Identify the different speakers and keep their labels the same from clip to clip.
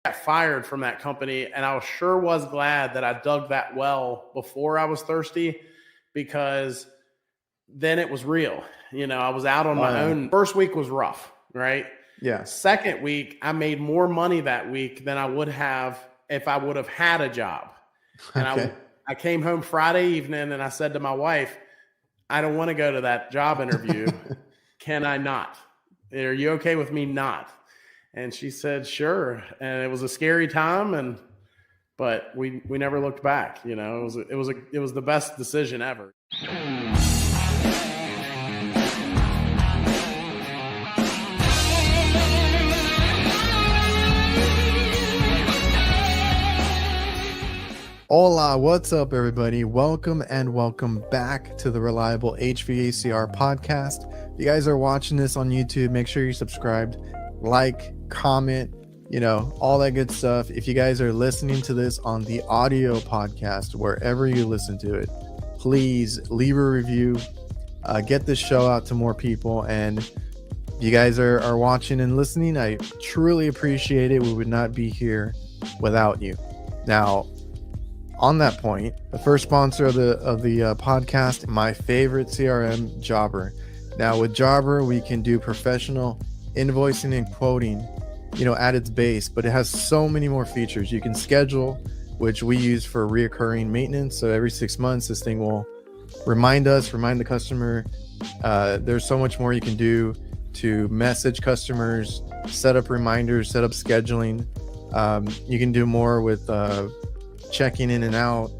Speaker 1: got fired from that company, and I sure was glad that I dug that well before I was thirsty, because then it was real. I was out on my own. First week was rough, right?
Speaker 2: Yeah.
Speaker 1: Second week, I made more money that week than I would have if I would have had a job. And
Speaker 2: Okay.
Speaker 1: I came home Friday evening and I said to my wife, I don't want to go to that job interview. Can I not? Are you okay with me not? And she said, sure. And it was a scary time, but we never looked back. It was the best decision ever.
Speaker 2: Hola, what's up, everybody? Welcome back to the Reliable HVACR podcast. If you guys are watching this on YouTube, make sure you're subscribed, like, comment, all that good stuff. If you guys are listening to this on the audio podcast, wherever you listen to it, please leave a review, get this show out to more people. And if you guys are watching and listening, I truly appreciate it. We would not be here without you. Now, on that point, the first sponsor of the podcast, my favorite CRM, Jobber. Now with Jobber, we can do professional invoicing and quoting, at its base, but it has so many more features. You can schedule, which we use for reoccurring maintenance. So every 6 months, this thing will remind the customer. There's so much more you can do to message customers, set up reminders, set up scheduling. You can do more with checking in and out.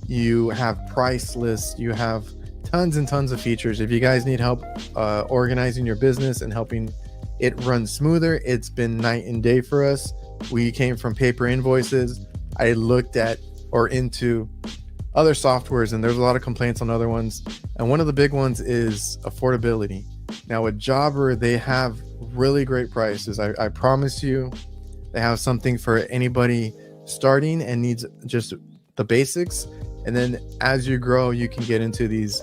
Speaker 2: You have price lists. You have tons and tons of features. If you guys need help organizing your business and helping it run smoother, it's been night and day for us. We came from paper invoices. I looked at or into other softwares, and there's a lot of complaints on other ones, and one of the big ones is affordability. Now with Jobber, they have really great prices. I promise you, they have something for anybody starting and needs just the basics, and then as you grow, you can get into these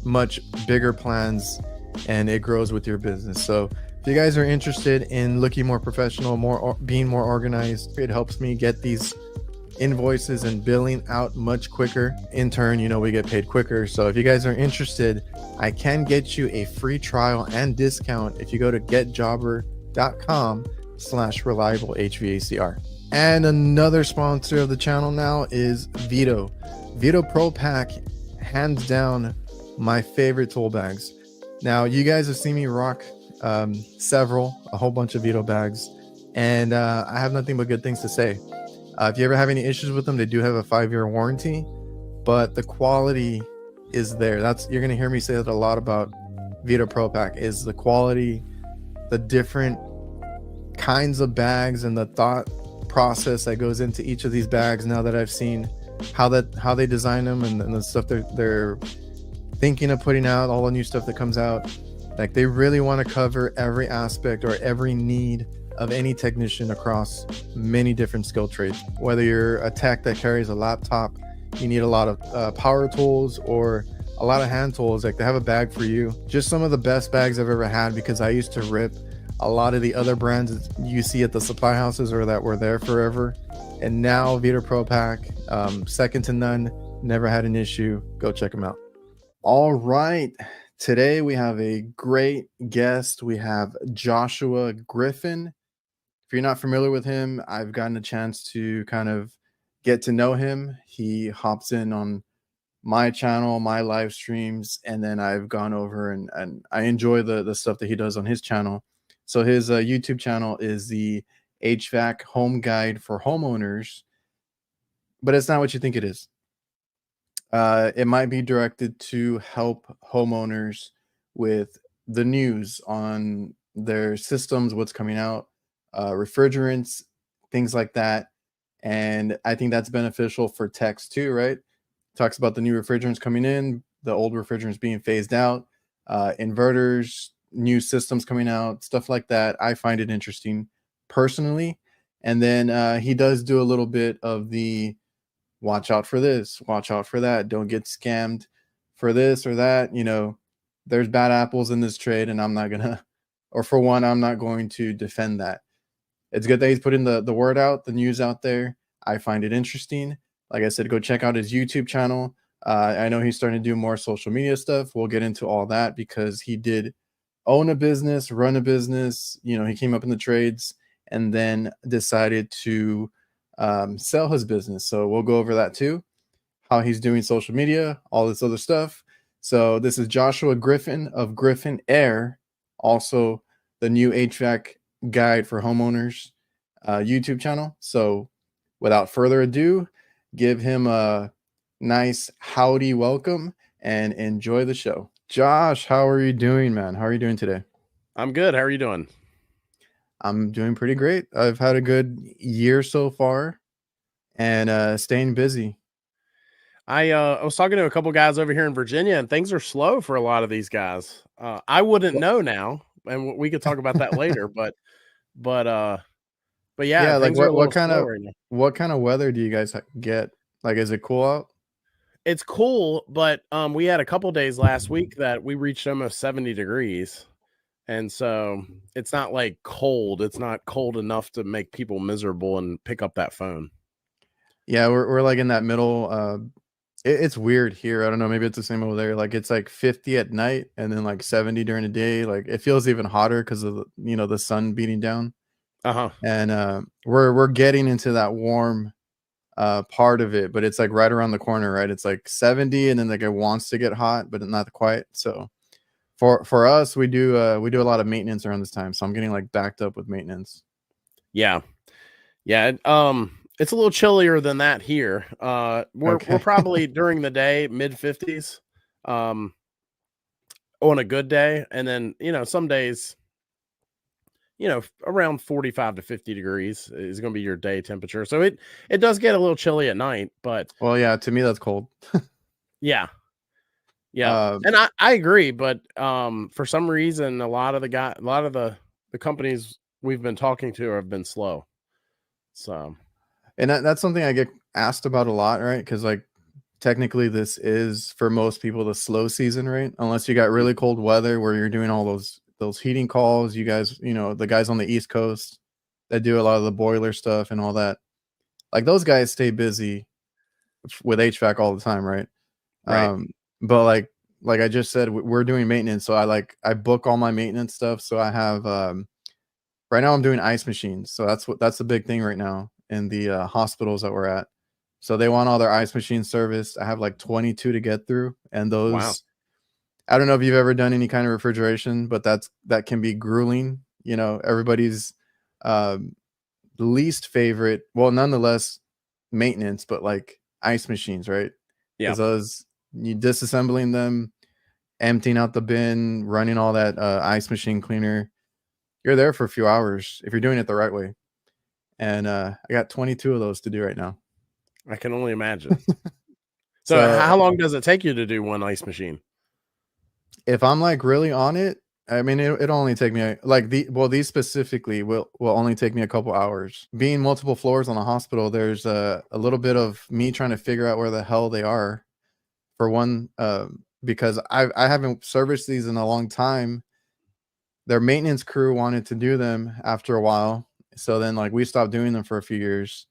Speaker 2: much bigger plans, and it grows with your business. So if you guys are interested in looking more professional, being more organized, it helps me get these invoices and billing out much quicker. In turn, we get paid quicker. So if you guys are interested, I can get you a free trial and discount if you go to getjobber.com/reliable HVACR. And another sponsor of the channel now is Vito Pro Pack, hands down my favorite tool bags. Now you guys have seen me rock a whole bunch of Vito bags, and I have nothing but good things to say. If you ever have any issues with them, they do have a 5-year warranty, but the quality is there. You're going to hear me say that a lot about Vito Pro Pack, is the quality, the different kinds of bags, and the thought process that goes into each of these bags. Now that I've seen how they design them and the stuff they're thinking of putting out, all the new stuff that comes out, like they really want to cover every aspect or every need of any technician across many different skill trades. Whether you're a tech that carries a laptop, you need a lot of power tools or a lot of hand tools, like they have a bag for you. Just some of the best bags I've ever had, because I used to rip a lot of the other brands you see at the supply houses or that were there forever. And now Vito Pro Pack, second to none, never had an issue. Go check them out. All right. Today we have a great guest. We have Joshua Griffin. If you're not familiar with him, I've gotten a chance to kind of get to know him. He hops in on my channel, my live streams, and then I've gone over and I enjoy the stuff that he does on his channel. So his YouTube channel is the HVAC Home Guide for Homeowners, but it's not what you think it is. It might be directed to help homeowners with the news on their systems, what's coming out, refrigerants, things like that. And I think that's beneficial for techs too, right? Talks about the new refrigerants coming in, the old refrigerants being phased out, inverters, new systems coming out, stuff like that. I find it interesting personally. And then he does do a little bit of the watch out for this, watch out for that, don't get scammed for this or that. There's bad apples in this trade, and I'm not going to defend that. it's good that he's putting the word out, the news out there. I find it interesting. Like I said, go check out his YouTube channel. I know he's starting to do more social media stuff. We'll get into all that because he did own a business, run a business. You know, he came up in the trades and then decided to sell his business. So we'll go over that too, how he's doing social media, all this other stuff. So this is Joshua Griffin of Griffin Air, also the new HVAC guide for homeowners YouTube channel. So without further ado, give him a nice howdy welcome and enjoy the show. Josh, how are you doing, man? How are you doing today?
Speaker 1: I'm good. How are you doing?
Speaker 2: I'm doing pretty great. I've had a good year so far and staying busy.
Speaker 1: I was talking to a couple guys over here in Virginia, and things are slow for a lot of these guys. I wouldn't know now, and we could talk about that later. But yeah,
Speaker 2: Yeah, like
Speaker 1: things are a
Speaker 2: what
Speaker 1: little
Speaker 2: kind
Speaker 1: slow
Speaker 2: of
Speaker 1: right now.
Speaker 2: what kind of weather do you guys get? Like, is it cool out?
Speaker 1: It's cool, but we had a couple days last week that we reached almost 70 degrees, and so it's not like cold. It's not cold enough to make people miserable and pick up that phone.
Speaker 2: Yeah, we're like in that middle. It's weird here. I don't know. Maybe it's the same over there. Like it's like 50 at night and then like 70 during the day. Like it feels even hotter because of the sun beating down.
Speaker 1: Uh-huh.
Speaker 2: And we're getting into that warm part of it, but it's like right around the corner, right? It's like 70 and then like it wants to get hot, but not quite. So for us, we do a lot of maintenance around this time. So I'm getting like backed up with maintenance.
Speaker 1: Yeah. Yeah. It's a little chillier than that here. We're
Speaker 2: Okay.
Speaker 1: probably during the day mid-50s, on a good day, and then some days, around 45 to 50 degrees is going to be your day temperature. So it does get a little chilly at night, but
Speaker 2: Well, yeah, to me that's cold.
Speaker 1: yeah, yeah,
Speaker 2: Um,
Speaker 1: and I agree. But for some reason, a lot of the companies we've been talking to have been slow. So
Speaker 2: and that's something I get asked about a lot, right? Because like technically this is for most people the slow season, right? Unless you got really cold weather where you're doing all those heating calls. You guys, the guys on the East Coast that do a lot of the boiler stuff and all that. Like those guys stay busy with HVAC all the time, right?
Speaker 1: right,
Speaker 2: But like I just said, we're doing maintenance, so I book all my maintenance stuff. So I have right now I'm doing ice machines, so that's the big thing right now in the hospitals that we're at. So they want all their ice machines serviced. I have like 22 to get through, and
Speaker 1: wow,
Speaker 2: those I don't know if you've ever done any kind of refrigeration, but that can be grueling. Everybody's um, least favorite, well, nonetheless, maintenance, but like ice machines, right?
Speaker 1: yeah.
Speaker 2: Because those you disassembling them, emptying out the bin, running all that ice machine cleaner. You're there for a few hours if you're doing it the right way. And I got 22 of those to do right now.
Speaker 1: I can only imagine. So
Speaker 2: So
Speaker 1: how long does it take you to do one ice machine?
Speaker 2: if I'm like really on it, I mean, it'll only take me like these specifically will only take me a couple hours. Being multiple floors on a hospital, there's a little bit of me trying to figure out where the hell they are. For one, because I haven't serviced these in a long time. Their maintenance crew wanted to do them after a while, so then like we stopped doing them for a few years,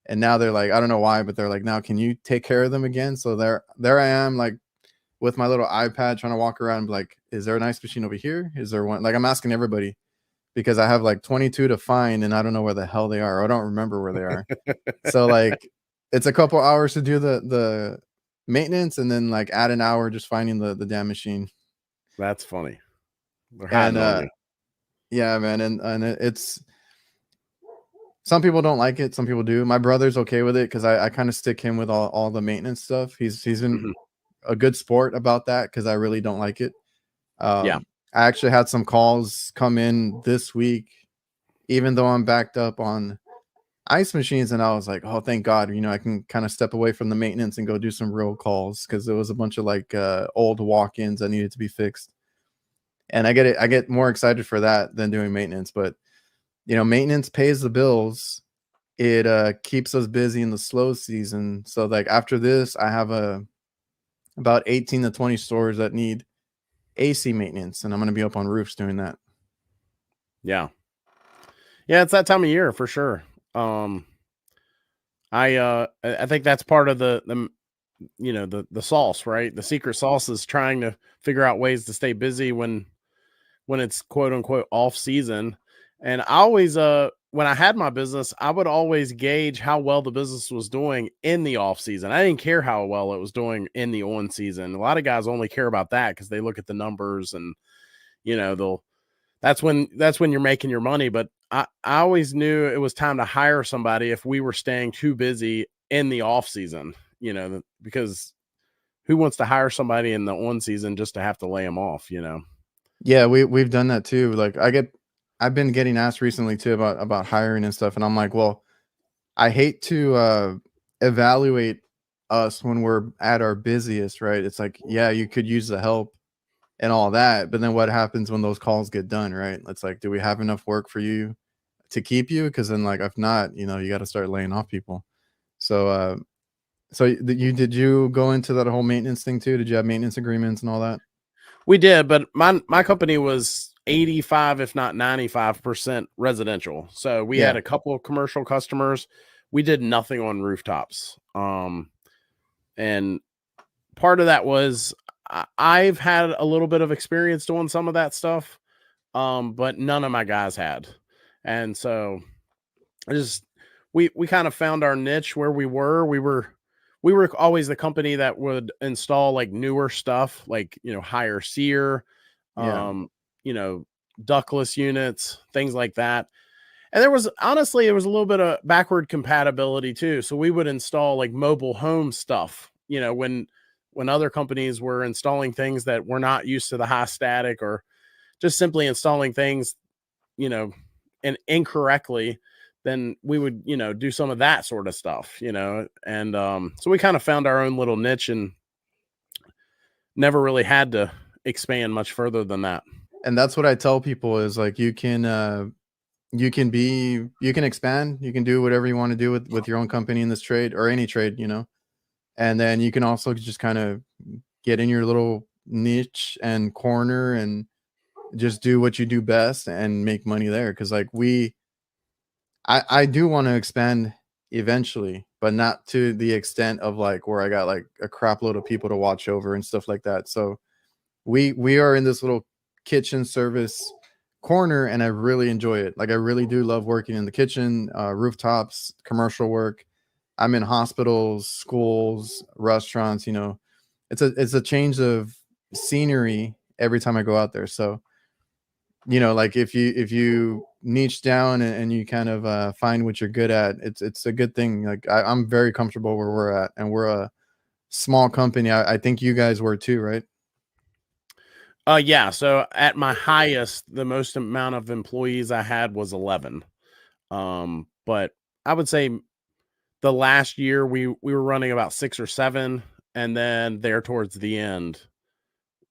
Speaker 2: and now they're like, I don't know why, but they're like, now can you take care of them again? So there I am, like with my little iPad trying to walk around and be like, is there an ice machine over here? Is there one? Like I'm asking everybody because I have like 22 to find and I don't know where the hell they are. Or I don't remember where they are. So like it's a couple hours to do the maintenance and then like add an hour just finding the damn machine.
Speaker 1: That's funny. They're
Speaker 2: And
Speaker 1: hiding on you.
Speaker 2: yeah, man, and it's some people don't like it, some people do. My brother's okay with it because I kind of stick him with all the maintenance stuff. He's been
Speaker 1: Mhm.
Speaker 2: a good sport about that because I really don't like it.
Speaker 1: Yeah.
Speaker 2: I actually had some calls come in this week, even though I'm backed up on ice machines, and I was like, oh, thank God, I can kind of step away from the maintenance and go do some real calls because there was a bunch of like old walk-ins that needed to be fixed. And I get more excited for that than doing maintenance. But maintenance pays the bills. It keeps us busy in the slow season. So like after this, I have about 18 to 20 stores that need AC maintenance, and I'm going to be up on roofs doing that.
Speaker 1: Yeah. Yeah, it's that time of year for sure. Um, I think that's part of the the sauce, right? The secret sauce is trying to figure out ways to stay busy when it's quote unquote off season. And I always when I had my business, I would always gauge how well the business was doing in the off season. I didn't care how well it was doing in the on season. A lot of guys only care about that because they look at the numbers and they'll that's when you're making your money. But I always knew it was time to hire somebody if we were staying too busy in the off season, because who wants to hire somebody in the on season just to have to lay them off?
Speaker 2: Yeah, we've done that too. Like I've been getting asked recently too about hiring and stuff, and I'm like, well, I hate to evaluate us when we're at our busiest, right? It's like, yeah, you could use the help and all that, but then what happens when those calls get done, right? It's like, do we have enough work for you to keep you? Because then, like, if not, you got to start laying off people. So, did you go into that whole maintenance thing too? Did you have maintenance agreements and all that?
Speaker 1: We did, but my company was 85, if not 95% residential. So we had
Speaker 2: Yeah,
Speaker 1: a couple of commercial customers. We did nothing on rooftops. And part of that was I've had a little bit of experience doing some of that stuff, but none of my guys had. And so I just we kind of found our niche where we were. We were always the company that would install like newer stuff, like higher SEER,
Speaker 2: yeah,
Speaker 1: um, you know, ductless units, things like that. And there was honestly, it was a little bit of backward compatibility too. So we would install like mobile home stuff, when other companies were installing things that were not used to the high static or just simply installing things, you know, and incorrectly, then we would, do some of that sort of stuff. And so we kind of found our own little niche and never really had to expand much further than that.
Speaker 2: and that's what I tell people is like you can expand, you can do whatever you want to do with your own company in this trade or any trade. And then you can also just kind of get in your little niche and corner and just do what you do best and make money there. Because like I do want to expand eventually, but not to the extent of like where I got like a crap load of people to watch over and stuff like that. So we are in this little kitchen service corner, and I really enjoy it. Like I really do love working in the kitchen, rooftops, commercial work. I'm in hospitals, schools, restaurants. It's a change of scenery every time I go out there. So, like if you niche down and you kind of find what you're good at, it's a good thing. Like I'm very comfortable where we're at, and we're a small company. I think you guys were too, right?
Speaker 1: Yeah. So at my highest, the most amount of employees I had was 11. But I would say the last year we were running about 6 or 7, and then there towards the end,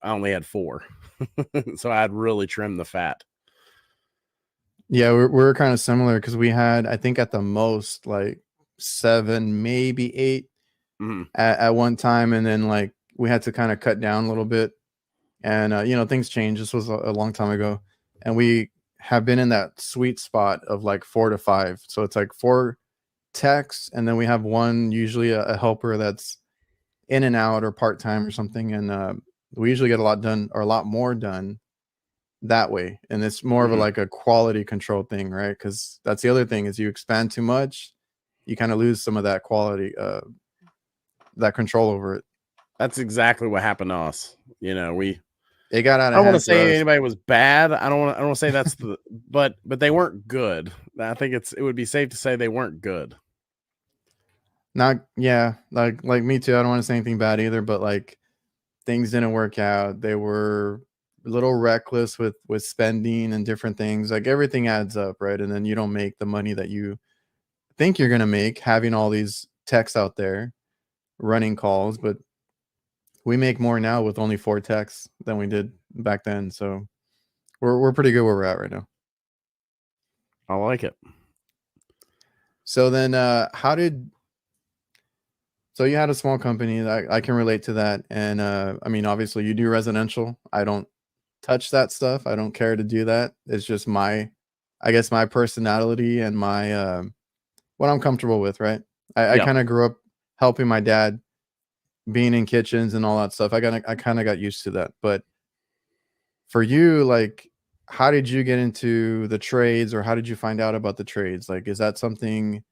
Speaker 1: I only had 4. So I had really trimmed the fat.
Speaker 2: Yeah, we're kind of similar because we had, I think, at the most like 7, maybe 8
Speaker 1: Mhm.
Speaker 2: at one time, and then like we had to kind of cut down a little bit, and things changed. This was a long time ago, and we have been in that sweet spot of like 4 to 5. So it's like 4 techs, and then we have one usually a helper that's in and out or part time or something, and we usually get a lot done or a lot more done that way. And it's more of a
Speaker 1: Mhm.
Speaker 2: like a quality control thing, right? Because that's the other thing is you expand too much, you kind of lose some of that quality, that control over it.
Speaker 1: That's exactly what happened to us. We
Speaker 2: It got out
Speaker 1: I
Speaker 2: of
Speaker 1: don't want to
Speaker 2: hand for
Speaker 1: say
Speaker 2: us.
Speaker 1: anybody was bad. I don't want to say that's but they weren't good. I think it would be safe to say they weren't good.
Speaker 2: Not, yeah, like me too. I don't want to say anything bad either, but like things didn't work out. They were a little reckless with spending and different things. Like everything adds up, right? And then you don't make the money that you think you're gonna make having all these techs out there running calls, but we make more now with only 4 techs than we did back then. So we're pretty good where we're at right now.
Speaker 1: I like it.
Speaker 2: So then so you had a small company. I can relate to that. And I mean, obviously you do residential. I don't touch that stuff. I don't care to do that. It's just I guess my personality and my what I'm comfortable with, right? I
Speaker 1: Yeah.
Speaker 2: kind of grew up helping my dad, being in kitchens and all that stuff. I kind of got used to that. But for you, like, how did you get into the trades, or how did you find out about the trades? Like, is that something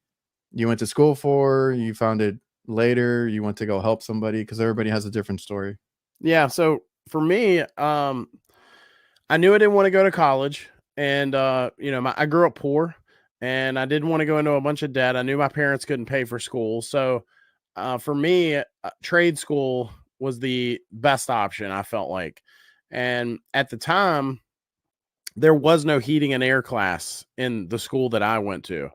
Speaker 2: you went to school for? You found it later? You went to go help somebody? Because everybody has a different story.
Speaker 1: Yeah. So for me, I knew I didn't want to go to college, and I grew up poor, and I didn't want to go into a bunch of debt. I knew my parents couldn't pay for school, so for me, trade school was the best option. I felt like, and at the time, there was no heating and air class in the school that I went to.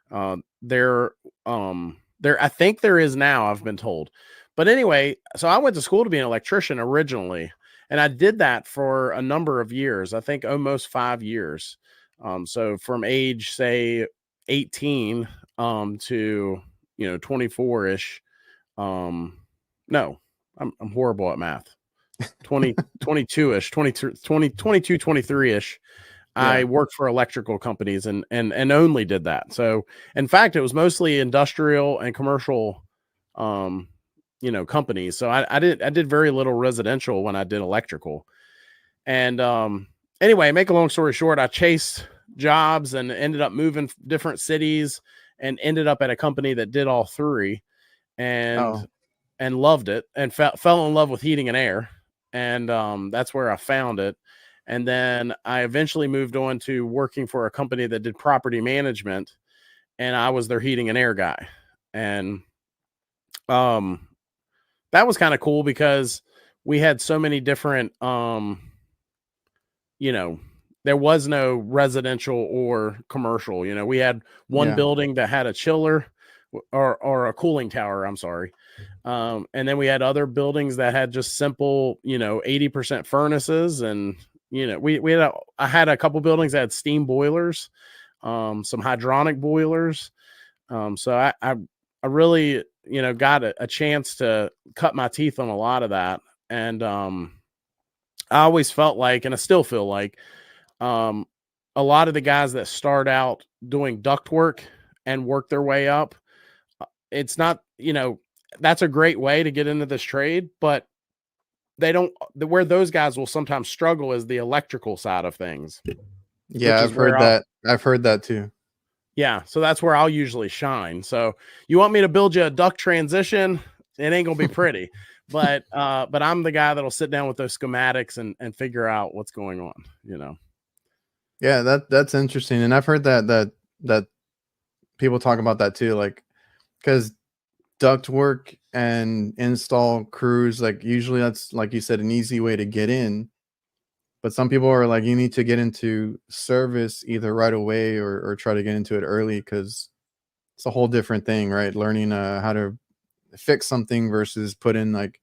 Speaker 1: Uh, there, there, I think there is now. I've been told, but anyway, so I went to school to be an electrician originally, and I did that for a number of years. I think almost 5 years. So from age say 18 to 24 ish. No, I'm horrible at math. 22 ish, 22, 23 ish. I
Speaker 2: Yeah.
Speaker 1: worked for electrical companies and only did that. So in fact, it was mostly industrial and commercial, companies. So I did very little residential when I did electrical. And anyway, make a long story short, I chased jobs and ended up moving different cities and ended up at a company that did all three and
Speaker 2: Oh,
Speaker 1: loved it and fell in love with heating and air. And that's where I found it. And then I eventually moved on to working for a company that did property management, and I was their heating and air guy. And um, that was kind of cool because we had so many different, you know, there was no residential or commercial. We had one
Speaker 2: yeah.
Speaker 1: building that had a chiller or a cooling tower. I'm sorry. And then we had other buildings that had just simple, 80% furnaces. And, I had a couple buildings that had steam boilers, some hydronic boilers. So I really, got a chance to cut my teeth on a lot of that. And, I always felt like, and I still feel like, um, a lot of the guys that start out doing duct work and work their way up, it's not, that's a great way to get into this trade, but they don't, where those guys will sometimes struggle is the electrical side of things, which
Speaker 2: Yeah,
Speaker 1: is
Speaker 2: I've heard
Speaker 1: where
Speaker 2: that. I've heard that too.
Speaker 1: yeah. So that's where I'll usually shine. So you want me to build you a duct transition? It ain't gonna be pretty, but I'm the guy that'll sit down with those schematics and figure out what's going on.
Speaker 2: Yeah, that's interesting. And I've heard that people talk about that too, like, because duct work and install crews, like, usually that's, like you said, an easy way to get in. But some people are like, you need to get into service either right away, or try to get into it early, because it's a whole different thing, right? Learning how to fix something versus put in, like,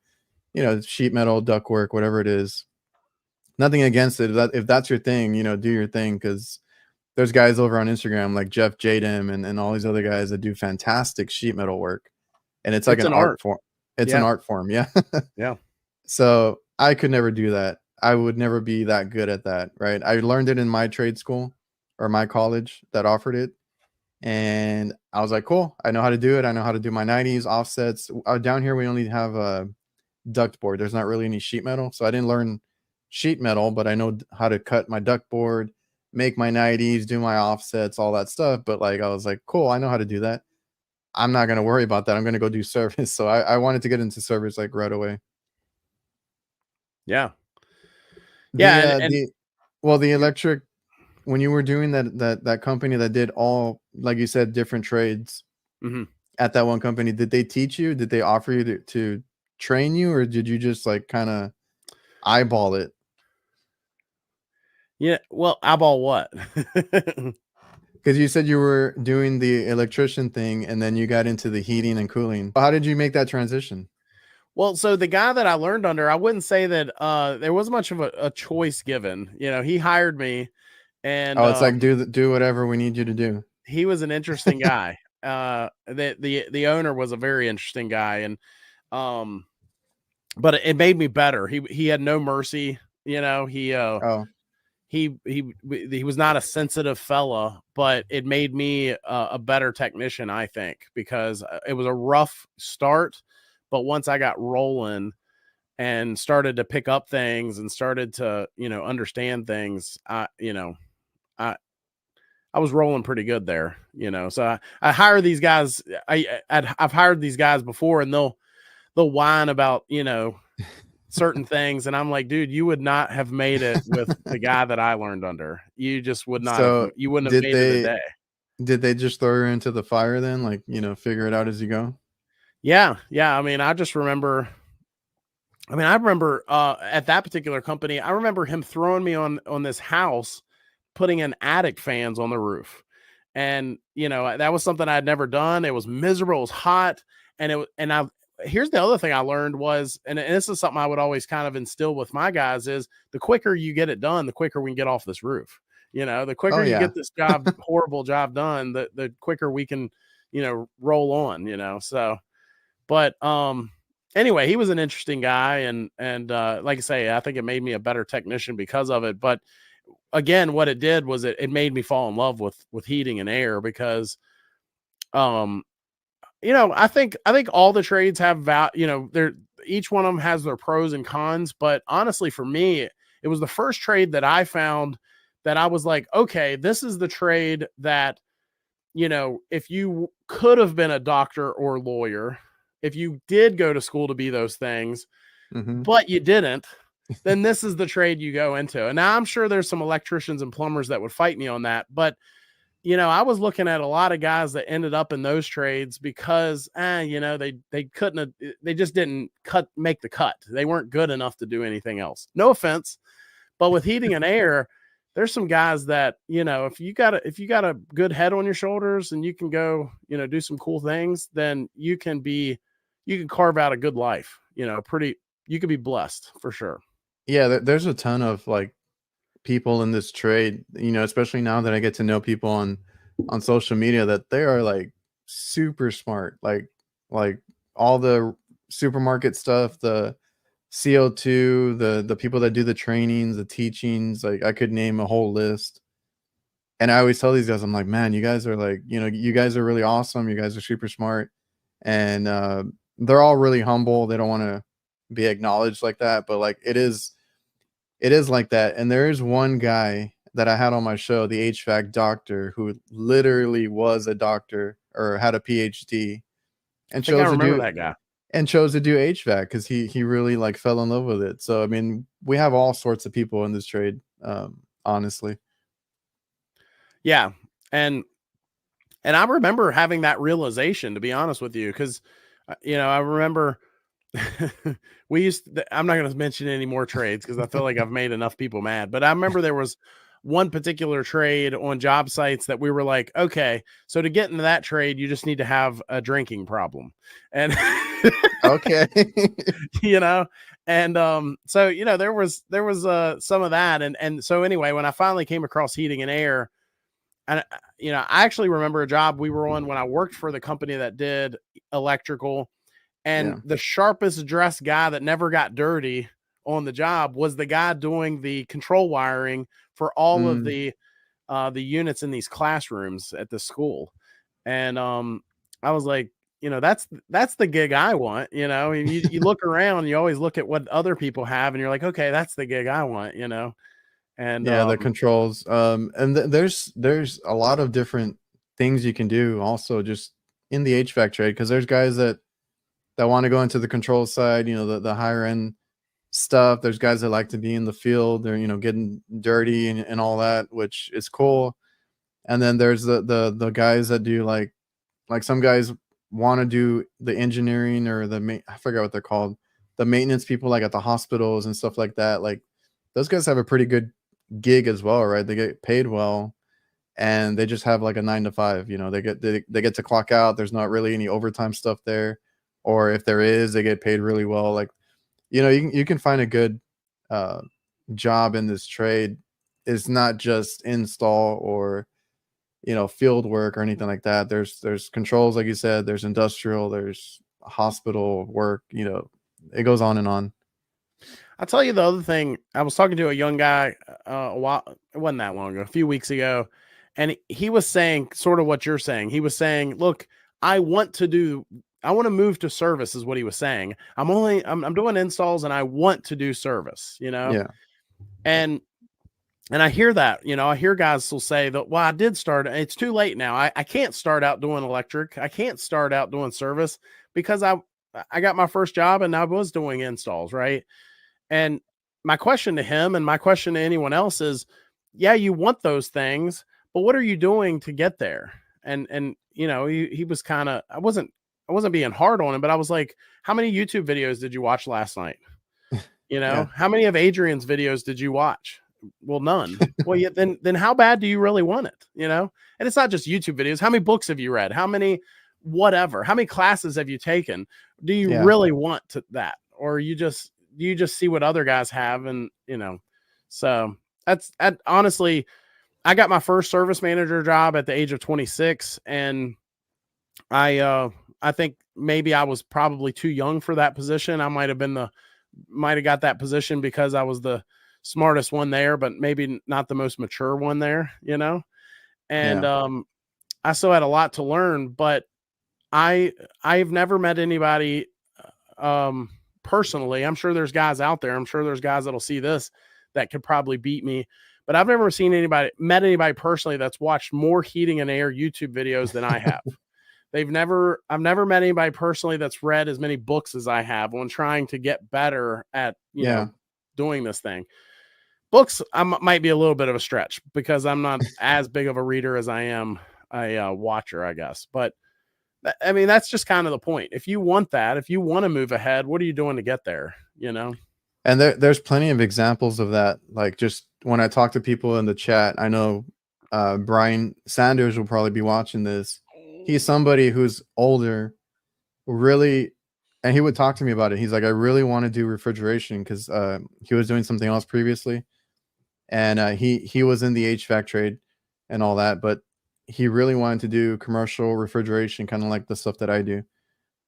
Speaker 2: sheet metal, duct work, whatever it is. Nothing against it. If that's your thing, do your thing, because there's guys over on Instagram like Jeff Jadem and all these other guys that do fantastic sheet metal work, and it's like
Speaker 1: It's
Speaker 2: an
Speaker 1: an
Speaker 2: art
Speaker 1: art.
Speaker 2: form. It's an
Speaker 1: Yeah.
Speaker 2: art form, yeah.
Speaker 1: Yeah.
Speaker 2: So I could never do that. I would never be that good at that, right? I learned it in my trade school or my college that offered it, and I was like, cool. I know how to do it. I know how to do my 90s offsets. Down here, we only have a duct board. There's not really any sheet metal, so I didn't learn sheet metal, but I know how to cut my duct board, make my 90s, do my offsets, all that stuff. But like, I was like, cool, I know how to do that. I'm not going to worry about that. I'm going to go do service. So I wanted to get into service like right away.
Speaker 1: Yeah. Yeah.
Speaker 2: The
Speaker 1: And,
Speaker 2: uh
Speaker 1: and
Speaker 2: the well, the electric, when you were doing that company that did all, like you said, different trades
Speaker 1: mhm.
Speaker 2: at that one company, did they teach you? Did they offer you to train you, or did you just like kind of eyeball it?
Speaker 1: Yeah. Well, eyeball what?
Speaker 2: Because you said you were doing the electrician thing and then you got into the heating and cooling. How did you make that transition?
Speaker 1: Well, so the guy that I learned under, I wouldn't say that there wasn't much of a choice given. He hired me, and
Speaker 2: Oh, it's like, do whatever we need you to do.
Speaker 1: he was an interesting guy. The owner was a very interesting guy, and um, but it made me better. He had no mercy. He
Speaker 2: Oh,
Speaker 1: he was not a sensitive fella, but it made me a better technician, I think, because it was a rough start, but once I got rolling and started to pick up things and started to, understand things, I I was rolling pretty good there, So I hire these guys. I've hired these guys before, and they'll whine about, certain things, and I'm like, dude, you would not have made it with the guy that I learned under. You just would not have.
Speaker 2: So
Speaker 1: You wouldn't have
Speaker 2: did
Speaker 1: made it a
Speaker 2: they
Speaker 1: day.
Speaker 2: did they just throw her into the fire then? Like, figure it out as you go?
Speaker 1: Yeah, yeah. I mean, I just remember. I mean, I remember at that particular company, I remember him throwing me on this house, putting in attic fans on the roof. And, that was something I'd never done. It was miserable, it was hot. And I here's the other thing I learned was, and this is something I would always kind of instill with my guys, is the quicker you get it done, the quicker we can get off this roof. The quicker
Speaker 2: Oh
Speaker 1: you
Speaker 2: yeah.
Speaker 1: get this horrible job done, the quicker we can, roll on. So, but anyway, he was an interesting guy, and like I say, I think it made me a better technician because of it. But again, what it did was it made me fall in love with heating and air, because I think all the trades have they're each one of them has their pros and cons, but honestly for me, it was the first trade that I found that I was like, okay, this is the trade that, if you could have been a doctor or lawyer, if you did go to school to be those things,
Speaker 2: Mhm.
Speaker 1: but you didn't, then this is the trade you go into. And now I'm sure there's some electricians and plumbers that would fight me on that, but I was looking at a lot of guys that ended up in those trades because, they couldn't have, they just didn't make the cut. They weren't good enough to do anything else. No offense, but with heating and air, there's some guys that, if you got a good head on your shoulders and you can go, do some cool things, then you can carve out a good life, you could be blessed for sure.
Speaker 2: Yeah, there's a ton of like people in this trade, especially now that I get to know people on social media, that they are like super smart, like all the supermarket stuff, the CO2, the people that do the trainings, the teachings, like I could name a whole list. And I always tell these guys, I'm like, man, you guys are like, you guys are really awesome. You guys are super smart. And they're all really humble. They don't want to be acknowledged like that, but like it is like that. And there is one guy that I had on my show, the HVAC doctor, who literally was a doctor or had a PhD
Speaker 1: I
Speaker 2: and
Speaker 1: think I
Speaker 2: chose to
Speaker 1: remember
Speaker 2: do
Speaker 1: that guy.
Speaker 2: HVAC because he really like fell in love with it. So I mean, we have all sorts of people in this trade, honestly.
Speaker 1: Yeah. And I remember having that realization, to be honest with you, because, I remember I'm not going to mention any more trades because I feel like I've made enough people mad, but I remember there was one particular trade on job sites that we were like, okay, so to get into that trade, you just need to have a drinking problem. And,
Speaker 2: Okay.
Speaker 1: you know, and, so, there was some of that. And so anyway, when I finally came across heating and air, and, I actually remember a job we were on when I worked for the company that did electrical, and
Speaker 2: Yeah.
Speaker 1: the sharpest dressed guy that never got dirty on the job was the guy doing the control wiring for all of
Speaker 2: Mm.
Speaker 1: the units in these classrooms at the school. And I was like, that's the gig I want. And you look around, you always look at what other people have, and you're like, okay, that's the gig I want. And
Speaker 2: Yeah, the controls. And there's a lot of different things you can do also just in the HVAC trade because there's guys that want to go into the control side, the higher end stuff. There's guys that like to be in the field. They're, getting dirty and all that, which is cool. And then there's the guys that do like some guys want to do the engineering or I forget what they're called, the maintenance people like at the hospitals and stuff like that. Like those guys have a pretty good gig as well, right? They get paid well and they just have like a 9 to 5. They get to clock out. There's not really any overtime stuff there, or if there is, they get paid really well. Like you can find a good uh job in this trade. It's not just install or field work or anything like that. There's controls, like you said, there's industrial, there's hospital work, it goes on and on.
Speaker 1: I'll tell you the other thing. I was talking to a young guy a while, it wasn't that long ago, a few weeks ago, and he was saying sort of what you're saying. He was saying, "Look, I want to move to service," is what he was saying. I'm doing installs, and I want to do service,
Speaker 2: Yeah.
Speaker 1: and I hear that, I hear guys will say that, well, I did start, it's too late now. I can't start out doing electric. I can't start out doing service because I got my first job and I was doing installs, right? And my question to him and my question to anyone else is, yeah, you want those things, but what are you doing to get there? And he was kind of, I wasn't being hard on him, but I was like, how many YouTube videos did you watch last night?
Speaker 2: Yeah.
Speaker 1: How many of Adrian's videos did you watch? Well, none. Well, yeah, then how bad do you really want it? And it's not just YouTube videos. How many books have you read? How many whatever? How many classes have you taken? Do you
Speaker 2: Yeah.
Speaker 1: really want that? Or do you just see what other guys have? And so honestly, I got my first service manager job at the age of 26, and I think maybe I was probably too young for that position. I might have got that position because I was the smartest one there, but maybe not the most mature one there, And
Speaker 2: Yeah.
Speaker 1: I still had a lot to learn, but I've never met anybody personally. I'm sure there's guys out there. I'm sure there's guys that'll see this that could probably beat me, but I've never met anybody personally that's watched more heating and air YouTube videos than I have. I've never met anybody personally that's read as many books as I have when trying to get better at,
Speaker 2: Yeah.
Speaker 1: doing this thing. Books might be a little bit of a stretch because I'm not as big of a reader as I am a watcher, I guess. But I mean, that's just kind of the point. If you want to move ahead, what are you doing to get there?
Speaker 2: And there's plenty of examples of that. Like, just when I talk to people in the chat, I know Brian Sanders will probably be watching this. He's somebody who's older, really, and he would talk to me about it. He's like, I really want to do refrigeration because he was doing something else previously, and he was in the HVAC trade and all that, but he really wanted to do commercial refrigeration, kind of like the stuff that I do.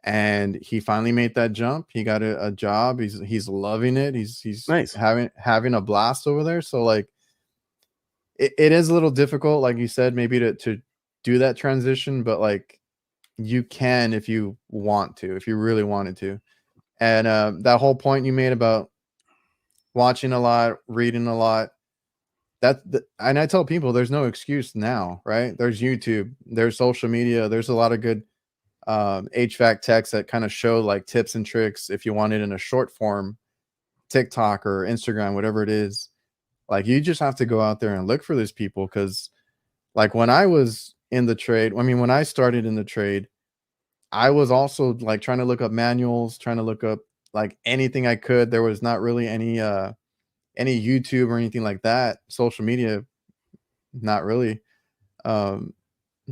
Speaker 2: And he finally made that jump. He got a job. He's loving it. He's
Speaker 1: Nice.
Speaker 2: having a blast over there. So like, it is a little difficult, like you said, maybe to do that transition, but like, you can if you want to, if you really wanted to. And that whole point you made about watching a lot, reading a lot, and I tell people there's no excuse now, right? There's YouTube, there's social media, there's a lot of good HVAC techs that kind of show like tips and tricks if you want it in a short form, TikTok or Instagram, whatever it is. Like, you just have to go out there and look for these people, because like when I was in the trade, I mean, when I started in the trade, I was also like trying to look up manuals, trying to look up like anything I could. There was not really any YouTube or anything like that. Social media, not really. Um,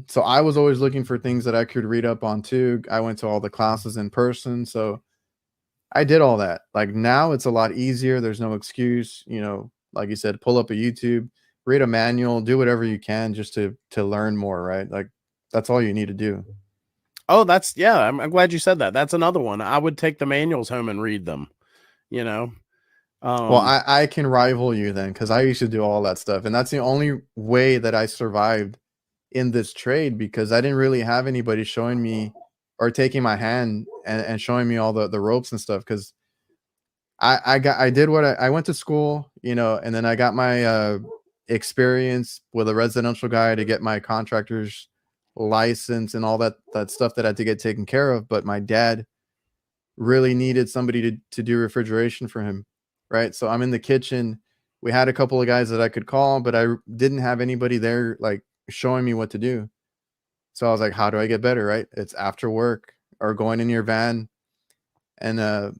Speaker 2: so I was always looking for things that I could read up on too. I went to all the classes in person, so I did all that. Like, now it's a lot easier. There's no excuse, like you said, pull up a YouTube, read a manual, do whatever you can just to learn more, right? Like, that's all you need to do.
Speaker 1: Oh, I'm glad you said that. That's another one. I would take the manuals home and read them, you know.
Speaker 2: Well, I can rival you then, because I used to do all that stuff, and that's the only way that I survived in this trade, because I didn't really have anybody showing me or taking my hand and showing me all the ropes and stuff. Because I did what I went to school, and then I got my experience with a residential guy to get my contractor's license and all that stuff that I had to get taken care of. But my dad really needed somebody to do refrigeration for him, right? So I'm in the kitchen. We had a couple of guys that I could call, but I didn't have anybody there like showing me what to do. So I was like, how do I get better, right? It's after work or going in your van and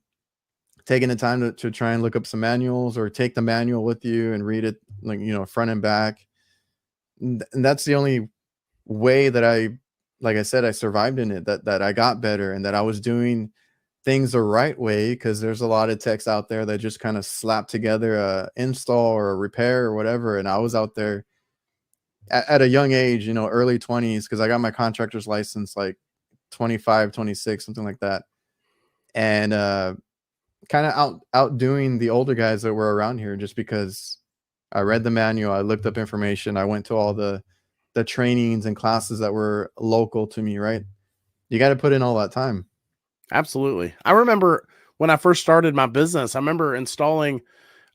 Speaker 2: taking the time to try and look up some manuals, or take the manual with you and read it, like, front and back. And that's the only way that like I said, I survived in it, that I got better, and that I was doing things the right way, because there's a lot of techs out there that just kind of slap together a install or a repair or whatever. And I was out there at a young age, early 20s, because I got my contractor's license like 25, 26, something like that. And kind of outdoing the older guys that were around here, just because I read the manual, I looked up information, I went to all the trainings and classes that were local to me, right? You got to put in all that time.
Speaker 1: Absolutely. I remember when I first started my business, I remember installing,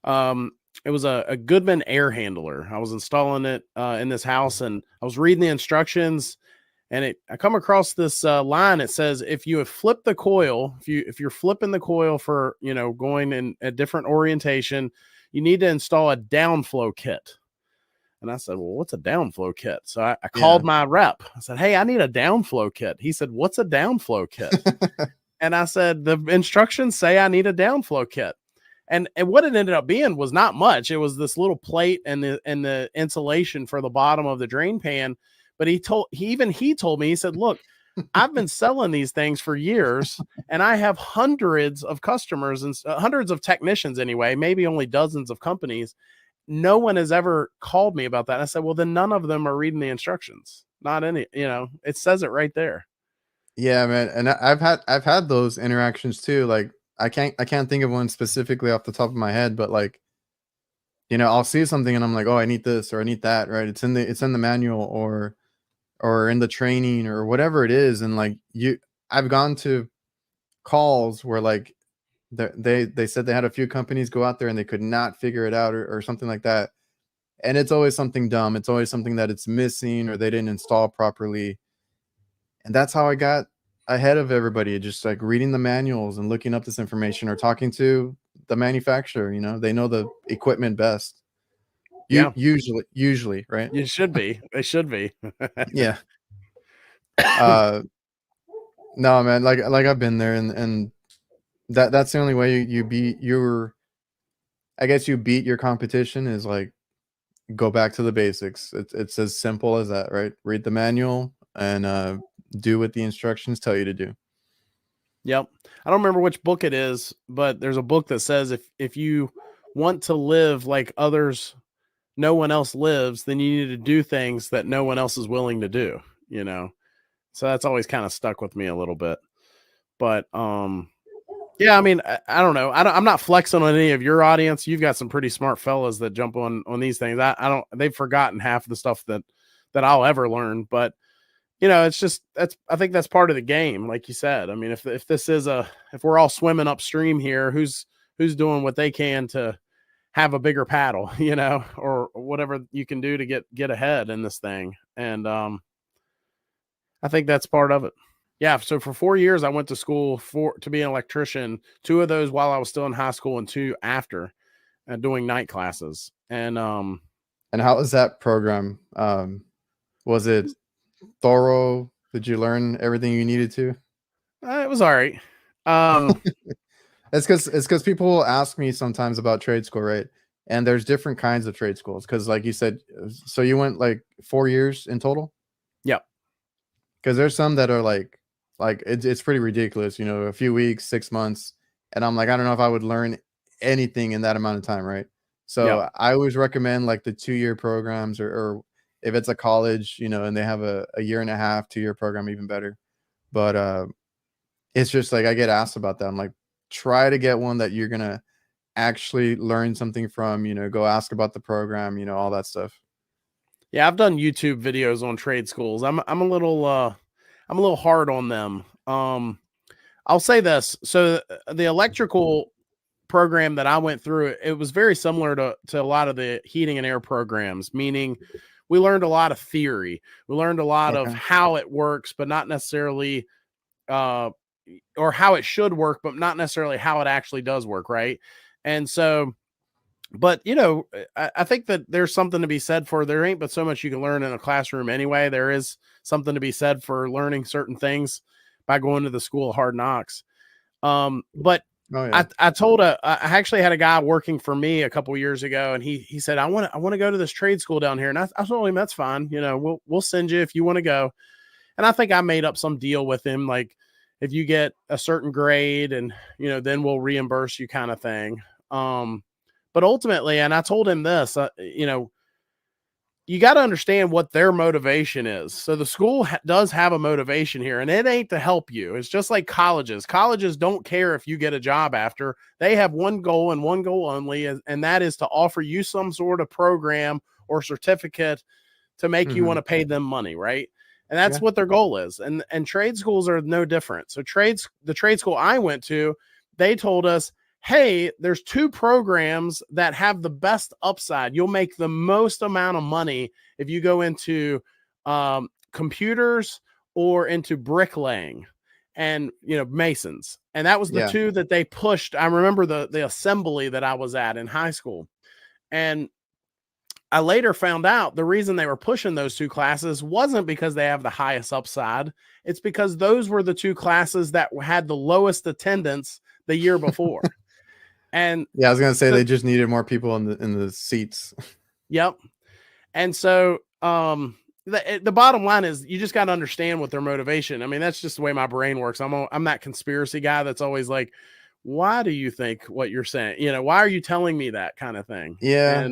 Speaker 1: um, it was a Goodman air handler. I was installing it in this house, and I was reading the instructions, and I come across this line. It says, if you have flipped the coil, if you're flipping the coil for, going in a different orientation, you need to install a downflow kit. And I said, well, what's a downflow kit? So I
Speaker 2: Yeah.
Speaker 1: called my rep. I said, hey, I need a downflow kit. He said, what's a downflow kit? And I said, the instructions say I need a downflow kit. And what it ended up being was not much. It was this little plate and the insulation for the bottom of the drain pan. But he told me, he said, look, I've been selling these things for years, and I have hundreds of customers and hundreds of technicians anyway, maybe only dozens of companies. No one has ever called me about that. And I said, well, then none of them are reading the instructions. Not any, it says it right there.
Speaker 2: Yeah, man. And I've had those interactions too. Like I can't think of one specifically off the top of my head, but like, I'll see something and I'm like, oh, I need this or I need that, right? It's in the manual or in the training or whatever it is. And like I've gone to calls where like they said they had a few companies go out there and they could not figure it out or something like that. And it's always something dumb. It's always something that it's missing or they didn't install properly. And that's how I got ahead of everybody, just like reading the manuals and looking up this information or talking to the manufacturer. They know the equipment best.
Speaker 1: Yeah,
Speaker 2: Usually, right?
Speaker 1: it should be. It should be.
Speaker 2: Yeah. Uh, no, man, like I've been there, and that's the only way you beat I guess you beat your competition is like go back to the basics. It's as simple as that, right? Read the manual and do what the instructions tell you to do.
Speaker 1: Yep. I don't remember which book it is, but there's a book that says if you want to live like others, no one else lives, then you need to do things that no one else is willing to do, So that's always kind of stuck with me a little bit. But yeah, I mean, I don't know. I'm not flexing on any of your audience. You've got some pretty smart fellas that jump on these things. I don't. They've forgotten half of the stuff that I'll ever learn. But it's just I think that's part of the game, like you said. I mean, if this is if we're all swimming upstream here, who's doing what they can to have a bigger paddle, or whatever you can do to get ahead in this thing. And I think that's part of it. Yeah. So for 4 years, I went to school to be an electrician. 2 of those while I was still in high school, and 2 after, doing night classes. And
Speaker 2: how was that program? Was it thorough? Did you learn everything you needed to?
Speaker 1: it was all right.
Speaker 2: It's because people will ask me sometimes about trade school, right? And there's different kinds of trade schools. Because like you said, so you went like 4 years in total?
Speaker 1: Yep.
Speaker 2: Because there's some that are like it's pretty ridiculous, a few weeks, 6 months. And I'm like, I don't know if I would learn anything in that amount of time, right? So
Speaker 1: Yep.
Speaker 2: I always recommend like the 2-year programs or if it's a college, and they have a year and a half, 2-year program, even better. But it's just like I get asked about that. I'm like, try to get one that you're gonna actually learn something from, go ask about the program, all that stuff.
Speaker 1: Yeah, I've done YouTube videos on trade schools. I'm a little hard on them. I'll say this. So the electrical program that I went through, it was very similar to a lot of the heating and air programs, meaning we learned a lot of theory. We learned a lot of
Speaker 2: Okay.
Speaker 1: how it works, but not necessarily or how it should work, but not necessarily how it actually does work, right? And so, but I think that there's something to be said for there ain't but so much you can learn in a classroom anyway. There is something to be said for learning certain things by going to the school of hard knocks. But
Speaker 2: Oh yeah.
Speaker 1: I actually had a guy working for me a couple years ago, and he said, I want to go to this trade school down here. And I told him, that's fine. We'll send you if you want to go. And I think I made up some deal with him, like if you get a certain grade and, then we'll reimburse you kind of thing. But ultimately, and I told him this, you got to understand what their motivation is. So the school does have a motivation here, and it ain't to help you. It's just like colleges. Colleges don't care if you get a job after. They have one goal and one goal only, and that is to offer you some sort of program or certificate to make you want to pay them money, right? And that's
Speaker 2: Yeah.
Speaker 1: what their goal is. And trade schools are no different. So the trade school I went to, they told us, hey, there's two programs that have the best upside. You'll make the most amount of money if you go into computers or into bricklaying and, you know, masons. And that was the two that they pushed. I remember the assembly that I was at in high school. And I later found out the reason they were pushing those two classes wasn't because they have the highest upside. It's because those were the two classes that had the lowest attendance the year before. And
Speaker 2: yeah, I was gonna say they just needed more people in the seats.
Speaker 1: Yep. And so the bottom line is you just got to understand what their motivation. I mean, that's just the way my brain works. I'm that conspiracy guy that's always like, why do you think what you're saying? You know, why are you telling me that kind of thing?
Speaker 2: Yeah,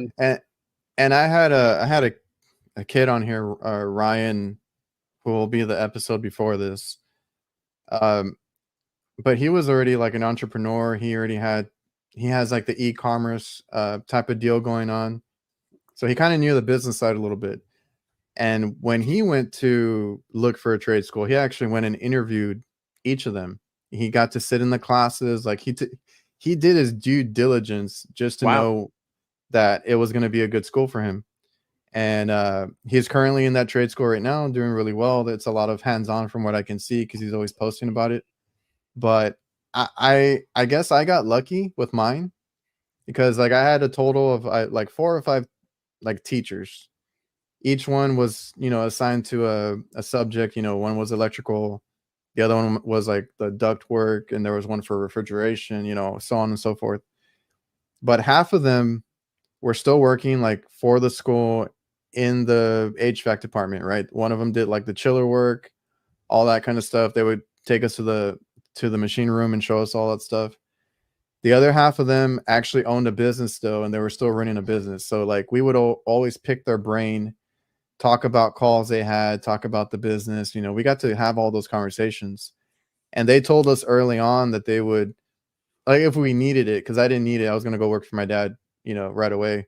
Speaker 2: and I had a kid on here, Ryan, who will be the episode before this. But he was already like an entrepreneur. He has like the e-commerce type of deal going on. So he kind of knew the business side a little bit. And when he went to look for a trade school, he actually went and interviewed each of them. He got to sit in the classes. Like he did his due diligence just to know that it was going to be a good school for him. And he's currently in that trade school right now, doing really well. It's a lot of hands-on from what I can see because he's always posting about it. But I guess I got lucky with mine because like I had a total of like 4 or 5 like teachers. Each one was, you know, assigned to a subject. You know, one was electrical, the other one was like the duct work, and there was one for refrigeration, you know, so on and so forth. But half of them were still working like for the school in the HVAC department, right? One of them did like the chiller work, all that kind of stuff. They would take us to the machine room and show us all that stuff. The other half of them actually owned a business still, and they were still running a business. So like we would always pick their brain, talk about calls they had, talk about the business. You know, we got to have all those conversations. And they told us early on that they would, like, if we needed it, because I didn't need it, I was going to go work for my dad, you know, right away,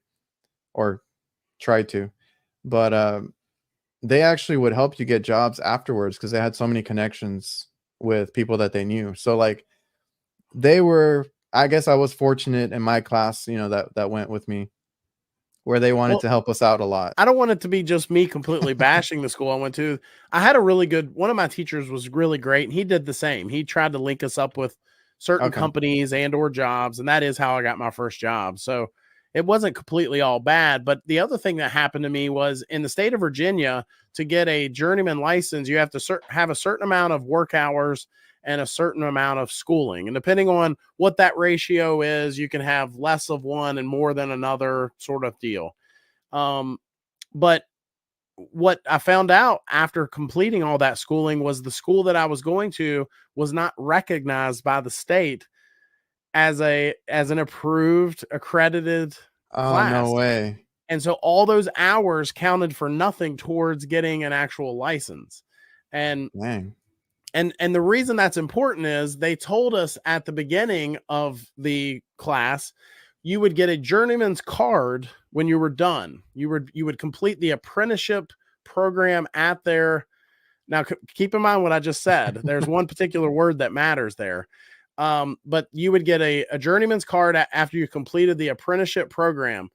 Speaker 2: or try to. But they actually would help you get jobs afterwards because they had so many connections with people that they knew. So like they were, I guess I was fortunate in my class, you know, that went with me, where they wanted to help us out a lot.
Speaker 1: I don't want it to be just me completely bashing the school I went to. I had a really good, one of my teachers was really great, and he did the same. He tried to link us up with certain companies and or jobs, and that is how I got my first job. So it wasn't completely all bad. But the other thing that happened to me was in the state of Virginia, to get a journeyman license, you have to have a certain amount of work hours and a certain amount of schooling. And depending on what that ratio is, you can have less of one and more than another sort of deal. But what I found out after completing all that schooling was the school that I was going to was not recognized by the state as an approved, accredited class.
Speaker 2: No way.
Speaker 1: And so all those hours counted for nothing towards getting an actual license. And
Speaker 2: Dang.
Speaker 1: And the reason that's important is they told us at the beginning of the class, you would get a journeyman's card when you were done. You would complete the apprenticeship program at their. Now, keep in mind what I just said. There's one particular word that matters there. But you would get a journeyman's card after you completed the apprenticeship program.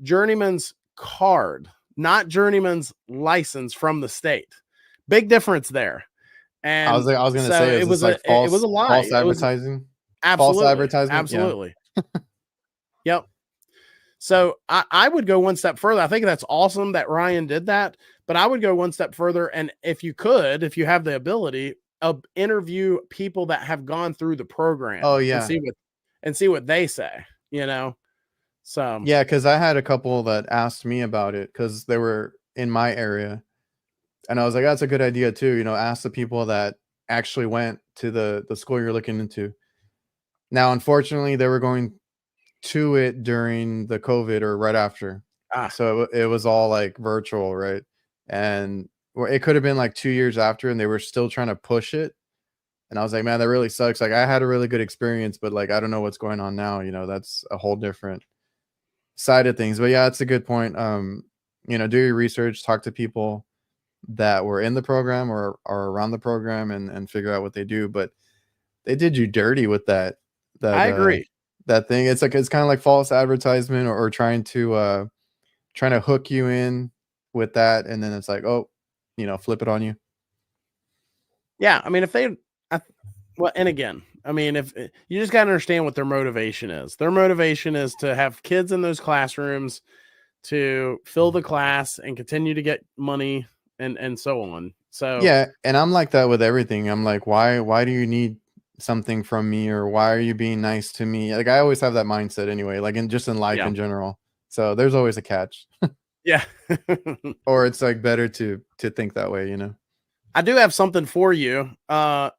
Speaker 1: Journeyman's card, not journeyman's license from the state. Big difference there. And
Speaker 2: I was going to
Speaker 1: so
Speaker 2: say,
Speaker 1: it was
Speaker 2: like false,
Speaker 1: it was a lie.
Speaker 2: False advertising.
Speaker 1: Absolutely.
Speaker 2: False advertising.
Speaker 1: Absolutely. Yeah. Yep. So I would go one step further. I think that's awesome that Ryan did that, but I would go one step further. And if you have the ability, interview people that have gone through the program.
Speaker 2: Oh yeah.
Speaker 1: And see what they say, you know? So
Speaker 2: yeah, because I had a couple that asked me about it because they were in my area. And I was like, that's a good idea too. You know, ask the people that actually went to the school you're looking into. Now, unfortunately, they were going to it during the COVID or right after.
Speaker 1: Ah,
Speaker 2: So it was all like virtual, right? And it could have been like 2 years after, and they were still trying to push it. And I was like, man, that really sucks. Like I had a really good experience, but like I don't know what's going on now. That's a whole different side of things. But yeah, it's a good point. Do your research, talk to people that were in the program or are around the program, and figure out what they do. But they did you dirty with that
Speaker 1: I agree.
Speaker 2: that thing. It's like it's kind of like false advertisement, or trying to hook you in with that, and then it's like, oh, flip it on you.
Speaker 1: Yeah, I mean, if they, I, well, and again, I mean, if you just got to understand what their motivation is. Their motivation is to have kids in those classrooms to fill the class and continue to get money and so on. So
Speaker 2: Yeah, and I'm like that with everything. I'm like, why do you need something from me, or why are you being nice to me? Like I always have that mindset anyway, like in life
Speaker 1: yeah,
Speaker 2: in general. So there's always a catch.
Speaker 1: yeah.
Speaker 2: Or it's like better to think that way.
Speaker 1: I do have something for you. I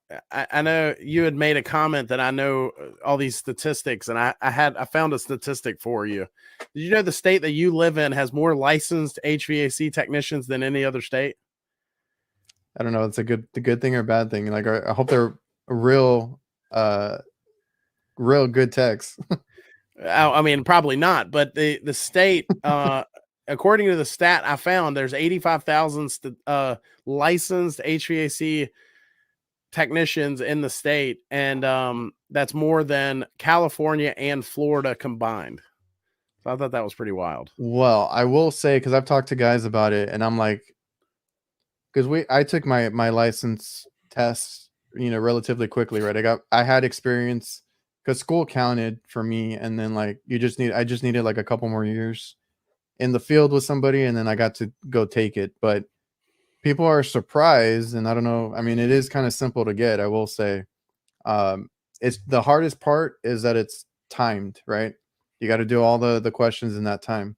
Speaker 1: know you had made a comment that I know all these statistics, and I found a statistic for you. Did you know the state that you live in has more licensed HVAC technicians than any other state?
Speaker 2: I don't know, it's a good thing or bad thing. Like I hope they're real uh real good techs.
Speaker 1: I mean, probably not, but the state, according to the stat I found, there's 85,000 licensed HVAC technicians in the state, and that's more than California and Florida combined. So I thought that was pretty wild.
Speaker 2: Well, I will say, because I've talked to guys about it, and I'm like, because I took my license test, relatively quickly, right? I had experience because school counted for me, and then like I just needed like a couple more years in the field with somebody, and then I got to go take it. But people are surprised, and I don't know. I mean, it is kind of simple to get, I will say. It's the hardest part is that it's timed, right? You got to do all the questions in that time.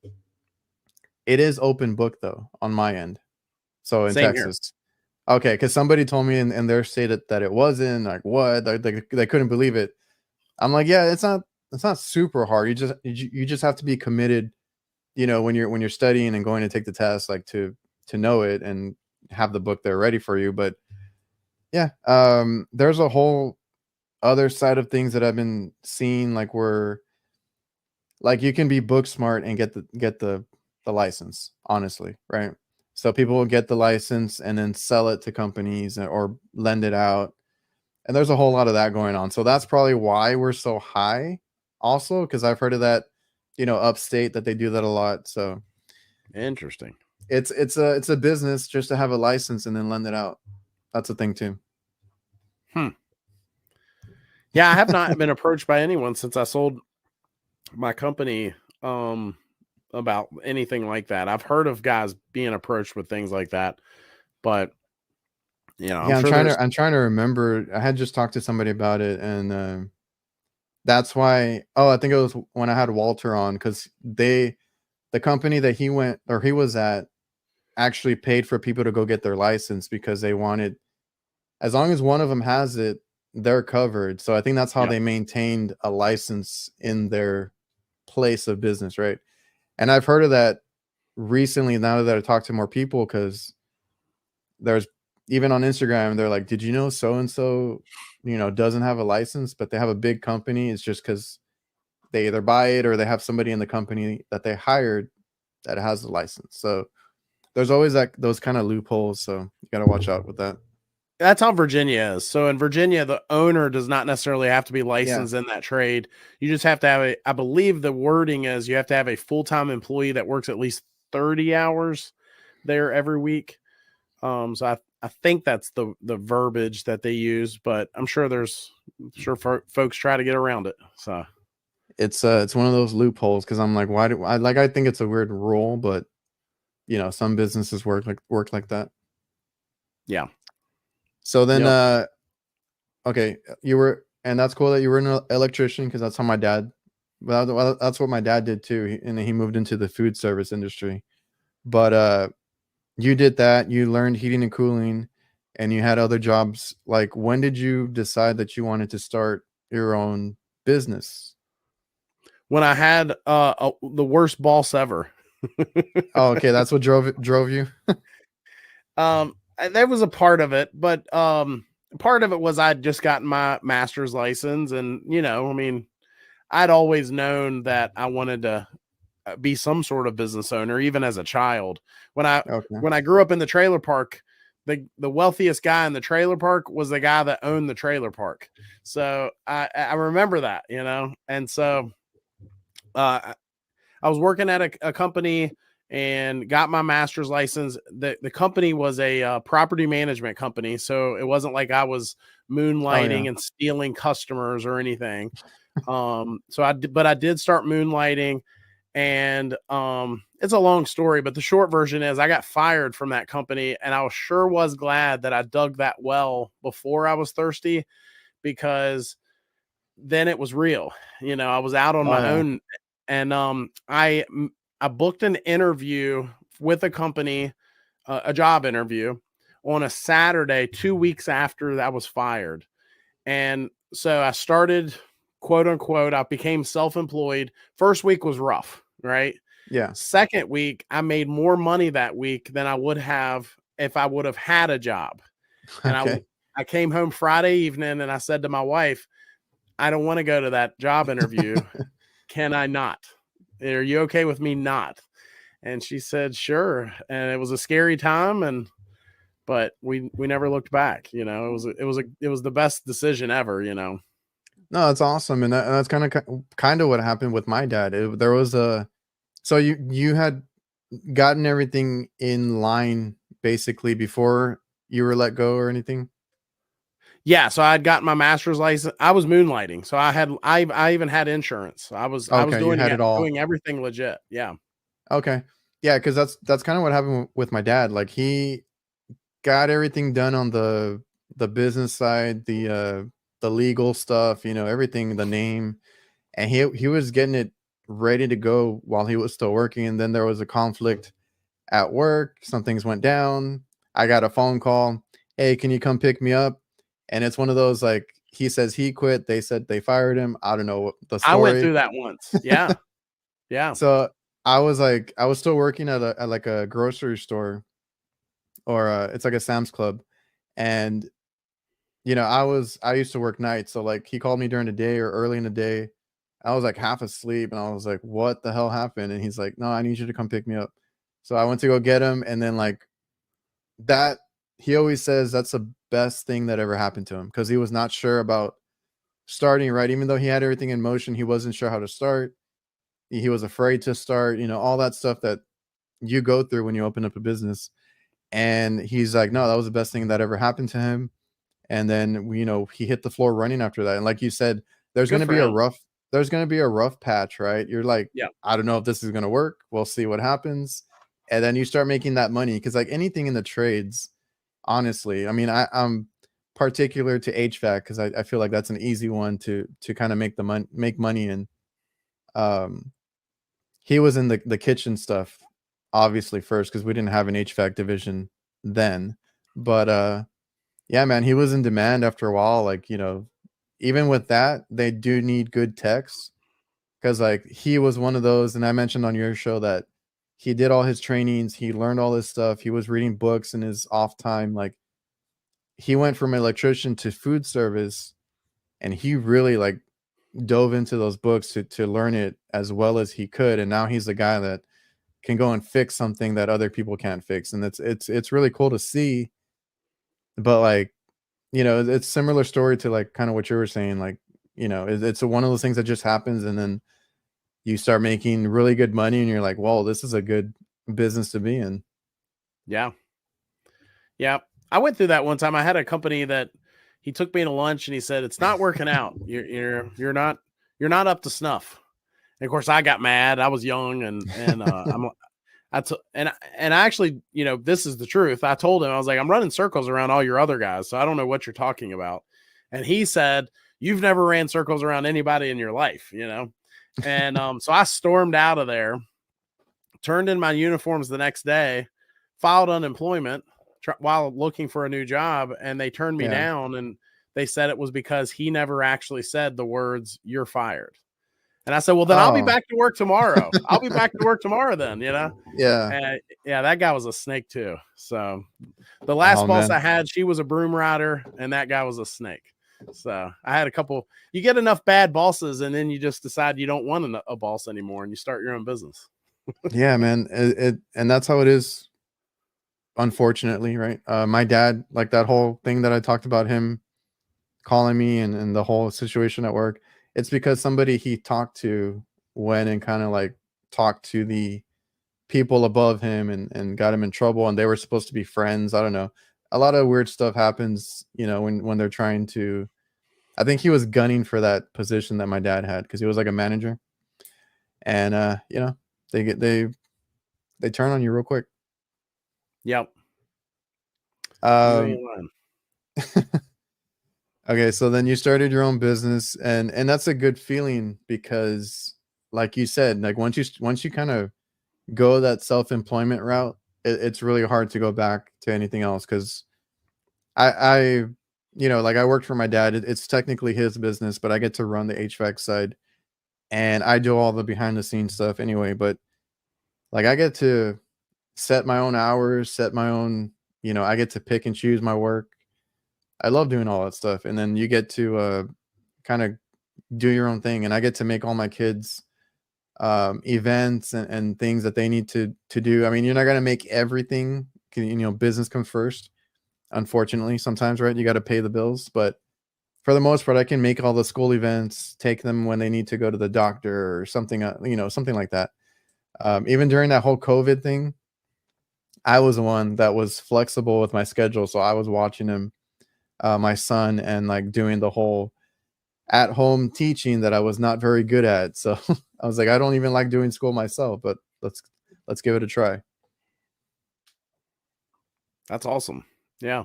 Speaker 2: It is open book though on my end. So in
Speaker 1: Same here.
Speaker 2: Texas. Okay, because somebody told me in their state that it wasn't. Like what? They couldn't believe it. I'm like, yeah, it's not super hard. You just have to be committed, when you're studying and going to take the test, like to know it and have the book there ready for you. But yeah, there's a whole other side of things that I've been seeing, like where like you can be book smart and get the license, honestly, right? So people will get the license and then sell it to companies or lend it out. And there's a whole lot of that going on. So that's probably why we're so high also, because I've heard of that, upstate, that they do that a lot. So
Speaker 1: Interesting.
Speaker 2: it's a business just to have a license and then lend it out. That's a thing too.
Speaker 1: Yeah, I have not been approached by anyone since I sold my company about anything like that. I've heard of guys being approached with things like that, but I'm
Speaker 2: Yeah, I'm
Speaker 1: sure
Speaker 2: trying
Speaker 1: there's
Speaker 2: to I'm trying to remember. I had just talked to somebody about it, and that's why. Oh, I think it was when I had Walter on, because the company that he was at, actually paid for people to go get their license because they wanted, as long as one of them has it, they're covered. So I think that's how
Speaker 1: yeah.
Speaker 2: they maintained a license in their place of business, right? And I've heard of that recently now that I talked to more people, because there's even on Instagram, they're like, did you know so and so, doesn't have a license, but they have a big company. It's just because they either buy it or they have somebody in the company that they hired that has a license. So there's always those kind of loopholes. So you got to watch out with that.
Speaker 1: That's how Virginia is. So in Virginia, the owner does not necessarily have to be
Speaker 2: Yeah.
Speaker 1: licensed in that trade. You just have to have I believe the wording is you have to have a full-time employee that works at least 30 hours there every week. So I think that's the verbiage that they use, but I'm sure folks try to get around it. So
Speaker 2: It's one of those loopholes, because I'm like, why do I think it's a weird rule, but some businesses work like that.
Speaker 1: yeah.
Speaker 2: So then
Speaker 1: Yep.
Speaker 2: okay, and that's cool that you were an electrician, because that's how my dad. Well, that's what my dad did too, and he moved into the food service industry. But you did that. You learned heating and cooling, and you had other jobs. Like, when did you decide that you wanted to start your own business?
Speaker 1: When I had the worst boss ever.
Speaker 2: Oh, okay, that's what drove you.
Speaker 1: There was a part of it, but part of it was I'd just gotten my master's license, and I mean, I'd always known that I wanted to be some sort of business owner, even as a child. When I
Speaker 2: Okay.
Speaker 1: when I grew up in the trailer park, the wealthiest guy in the trailer park was the guy that owned the trailer park. So I remember that, and so uh, I was working at a company and got my master's license. The company was a property management company, so it wasn't like I was
Speaker 2: Oh yeah.
Speaker 1: moonlighting and stealing customers or anything. But I did start moonlighting, and it's a long story, but the short version is I got fired from that company, and I was glad that I dug that well before I was thirsty, because then it was real. I was out on
Speaker 2: Oh
Speaker 1: my
Speaker 2: yeah.
Speaker 1: own, and I booked an interview with a company, a job interview, on a Saturday 2 weeks after I was fired. And so I started, quote unquote, I became self-employed. First week was rough, right?
Speaker 2: Yeah.
Speaker 1: Second week, I made more money that week than I would have if I would have had a job. And
Speaker 2: Okay.
Speaker 1: I came home Friday evening and I said to my wife, I don't want to go to that job interview. Can I not? Are you okay with me not? And she said, sure. And it was a scary time, but we never looked back. It was the best decision ever.
Speaker 2: No, that's awesome, and that's kind of what happened with my dad. There was a so you had gotten everything in line basically before you were let go or anything.
Speaker 1: Yeah, so I'd gotten my master's license. I was moonlighting, so I even had insurance. I was
Speaker 2: Okay, you had it all.
Speaker 1: doing everything legit. Yeah.
Speaker 2: Okay, yeah, because that's kind of what happened with my dad. Like he got everything done on the business side, the legal stuff, everything, the name, and he was getting it ready to go while he was still working. And then there was a conflict at work. Some things went down. I got a phone call. Hey, can you come pick me up? And it's one of those like he says he quit. They said they fired him. I don't know the
Speaker 1: I went
Speaker 2: story.
Speaker 1: through that once. Yeah. Yeah.
Speaker 2: So I was still working at like a grocery store, or it's like a Sam's Club, and I used to work nights, so like he called me during the day or early in the day. I was like half asleep and I was like, what the hell happened? And he's like, no, I need you to come pick me up. So I went to go get him, and then like that he always says that's the best thing that ever happened to him, because he was not sure about starting, right? Even though he had everything in motion, he wasn't sure how to start. He was afraid to start, all that stuff that you go through when you open up a business. And he's like, no, that was the best thing that ever happened to him. And then he hit the floor running after that. And like you said, there's going
Speaker 1: Good
Speaker 2: to
Speaker 1: for
Speaker 2: be a
Speaker 1: him.
Speaker 2: rough there's going to be a rough patch, right? You're like,
Speaker 1: Yeah.
Speaker 2: I don't know if this is going to work. We'll see what happens. And then you start making that money, because like anything in the trades, honestly, I mean, I'm particular to HVAC because I feel like that's an easy one to kind of make money in. Um, he was in the kitchen stuff, obviously, first, because we didn't have an HVAC division then. But yeah, man, he was in demand after a while. Like, even with that, they do need good techs, because like he was one of those, and I mentioned on your show that he did all his trainings, he learned all this stuff, he was reading books in his off time. Like he went from electrician to food service, and he really like dove into those books to learn it as well as he could. And now he's the guy that can go and fix something that other people can't fix. And it's really cool to see. But like, it's similar story to like kind of what you were saying. Like, it's one of those things that just happens, and then you start making really good money, and you're like, whoa, this is a good business to be in.
Speaker 1: Yeah. Yeah. I went through that one time. I had a company that he took me to lunch and he said, it's not working out. You're not up to snuff. And of course I got mad. I was young, and and I actually, this is the truth. I told him, I was like, I'm running circles around all your other guys, so I don't know what you're talking about. And he said, you've never ran circles around anybody in your life. And so I stormed out of there, turned in my uniforms the next day, filed unemployment while looking for a new job, and they turned me
Speaker 2: Yeah.
Speaker 1: down, and they said it was because he never actually said the words, you're fired. And I said, well, then I'll be
Speaker 2: Oh,
Speaker 1: back to work tomorrow. I'll be back to work tomorrow then, you know?
Speaker 2: yeah.
Speaker 1: And yeah, that guy was a snake too. So the last
Speaker 2: Oh
Speaker 1: boss
Speaker 2: man.
Speaker 1: I had, she was a broom rider, and that guy was a snake. So I had a couple. You get enough bad bosses, and then you just decide you don't want a boss anymore, and you start your own business.
Speaker 2: Yeah, man. And that's how it is, unfortunately, right? My dad, like that whole thing that I talked about him calling me and the whole situation at work, it's because somebody he talked to went and kind of like talked to the people above him and got him in trouble, and they were supposed to be friends. I don't know. A lot of weird stuff happens, when they're trying to. I think he was gunning for that position that my dad had because he was like a manager, and they turn on you real quick.
Speaker 1: Yep. You
Speaker 2: Um,
Speaker 1: ain't lying.
Speaker 2: okay, so then you started your own business, and that's a good feeling because, like you said, like once you kind of go that self-employment route, it's really hard to go back to anything else because I like I worked for my dad. It's technically his business, but I get to run the HVAC side and I do all the behind the scenes stuff anyway. But like I get to set my own hours, set my own, I get to pick and choose my work. I love doing all that stuff. And then you get to kind of do your own thing. And I get to make all my kids events and things that they need to do. I mean, you're not going to make everything, business comes first. Unfortunately, sometimes, right? You got to pay the bills, but for the most part, I can make all the school events, take them when they need to go to the doctor or something, something like that. Even during that whole COVID thing, I was the one that was flexible with my schedule. So I was watching him, my son, and like doing the whole at home teaching that I was not very good at. So I was like, I don't even like doing school myself, but let's give it a try.
Speaker 1: That's awesome. Yeah.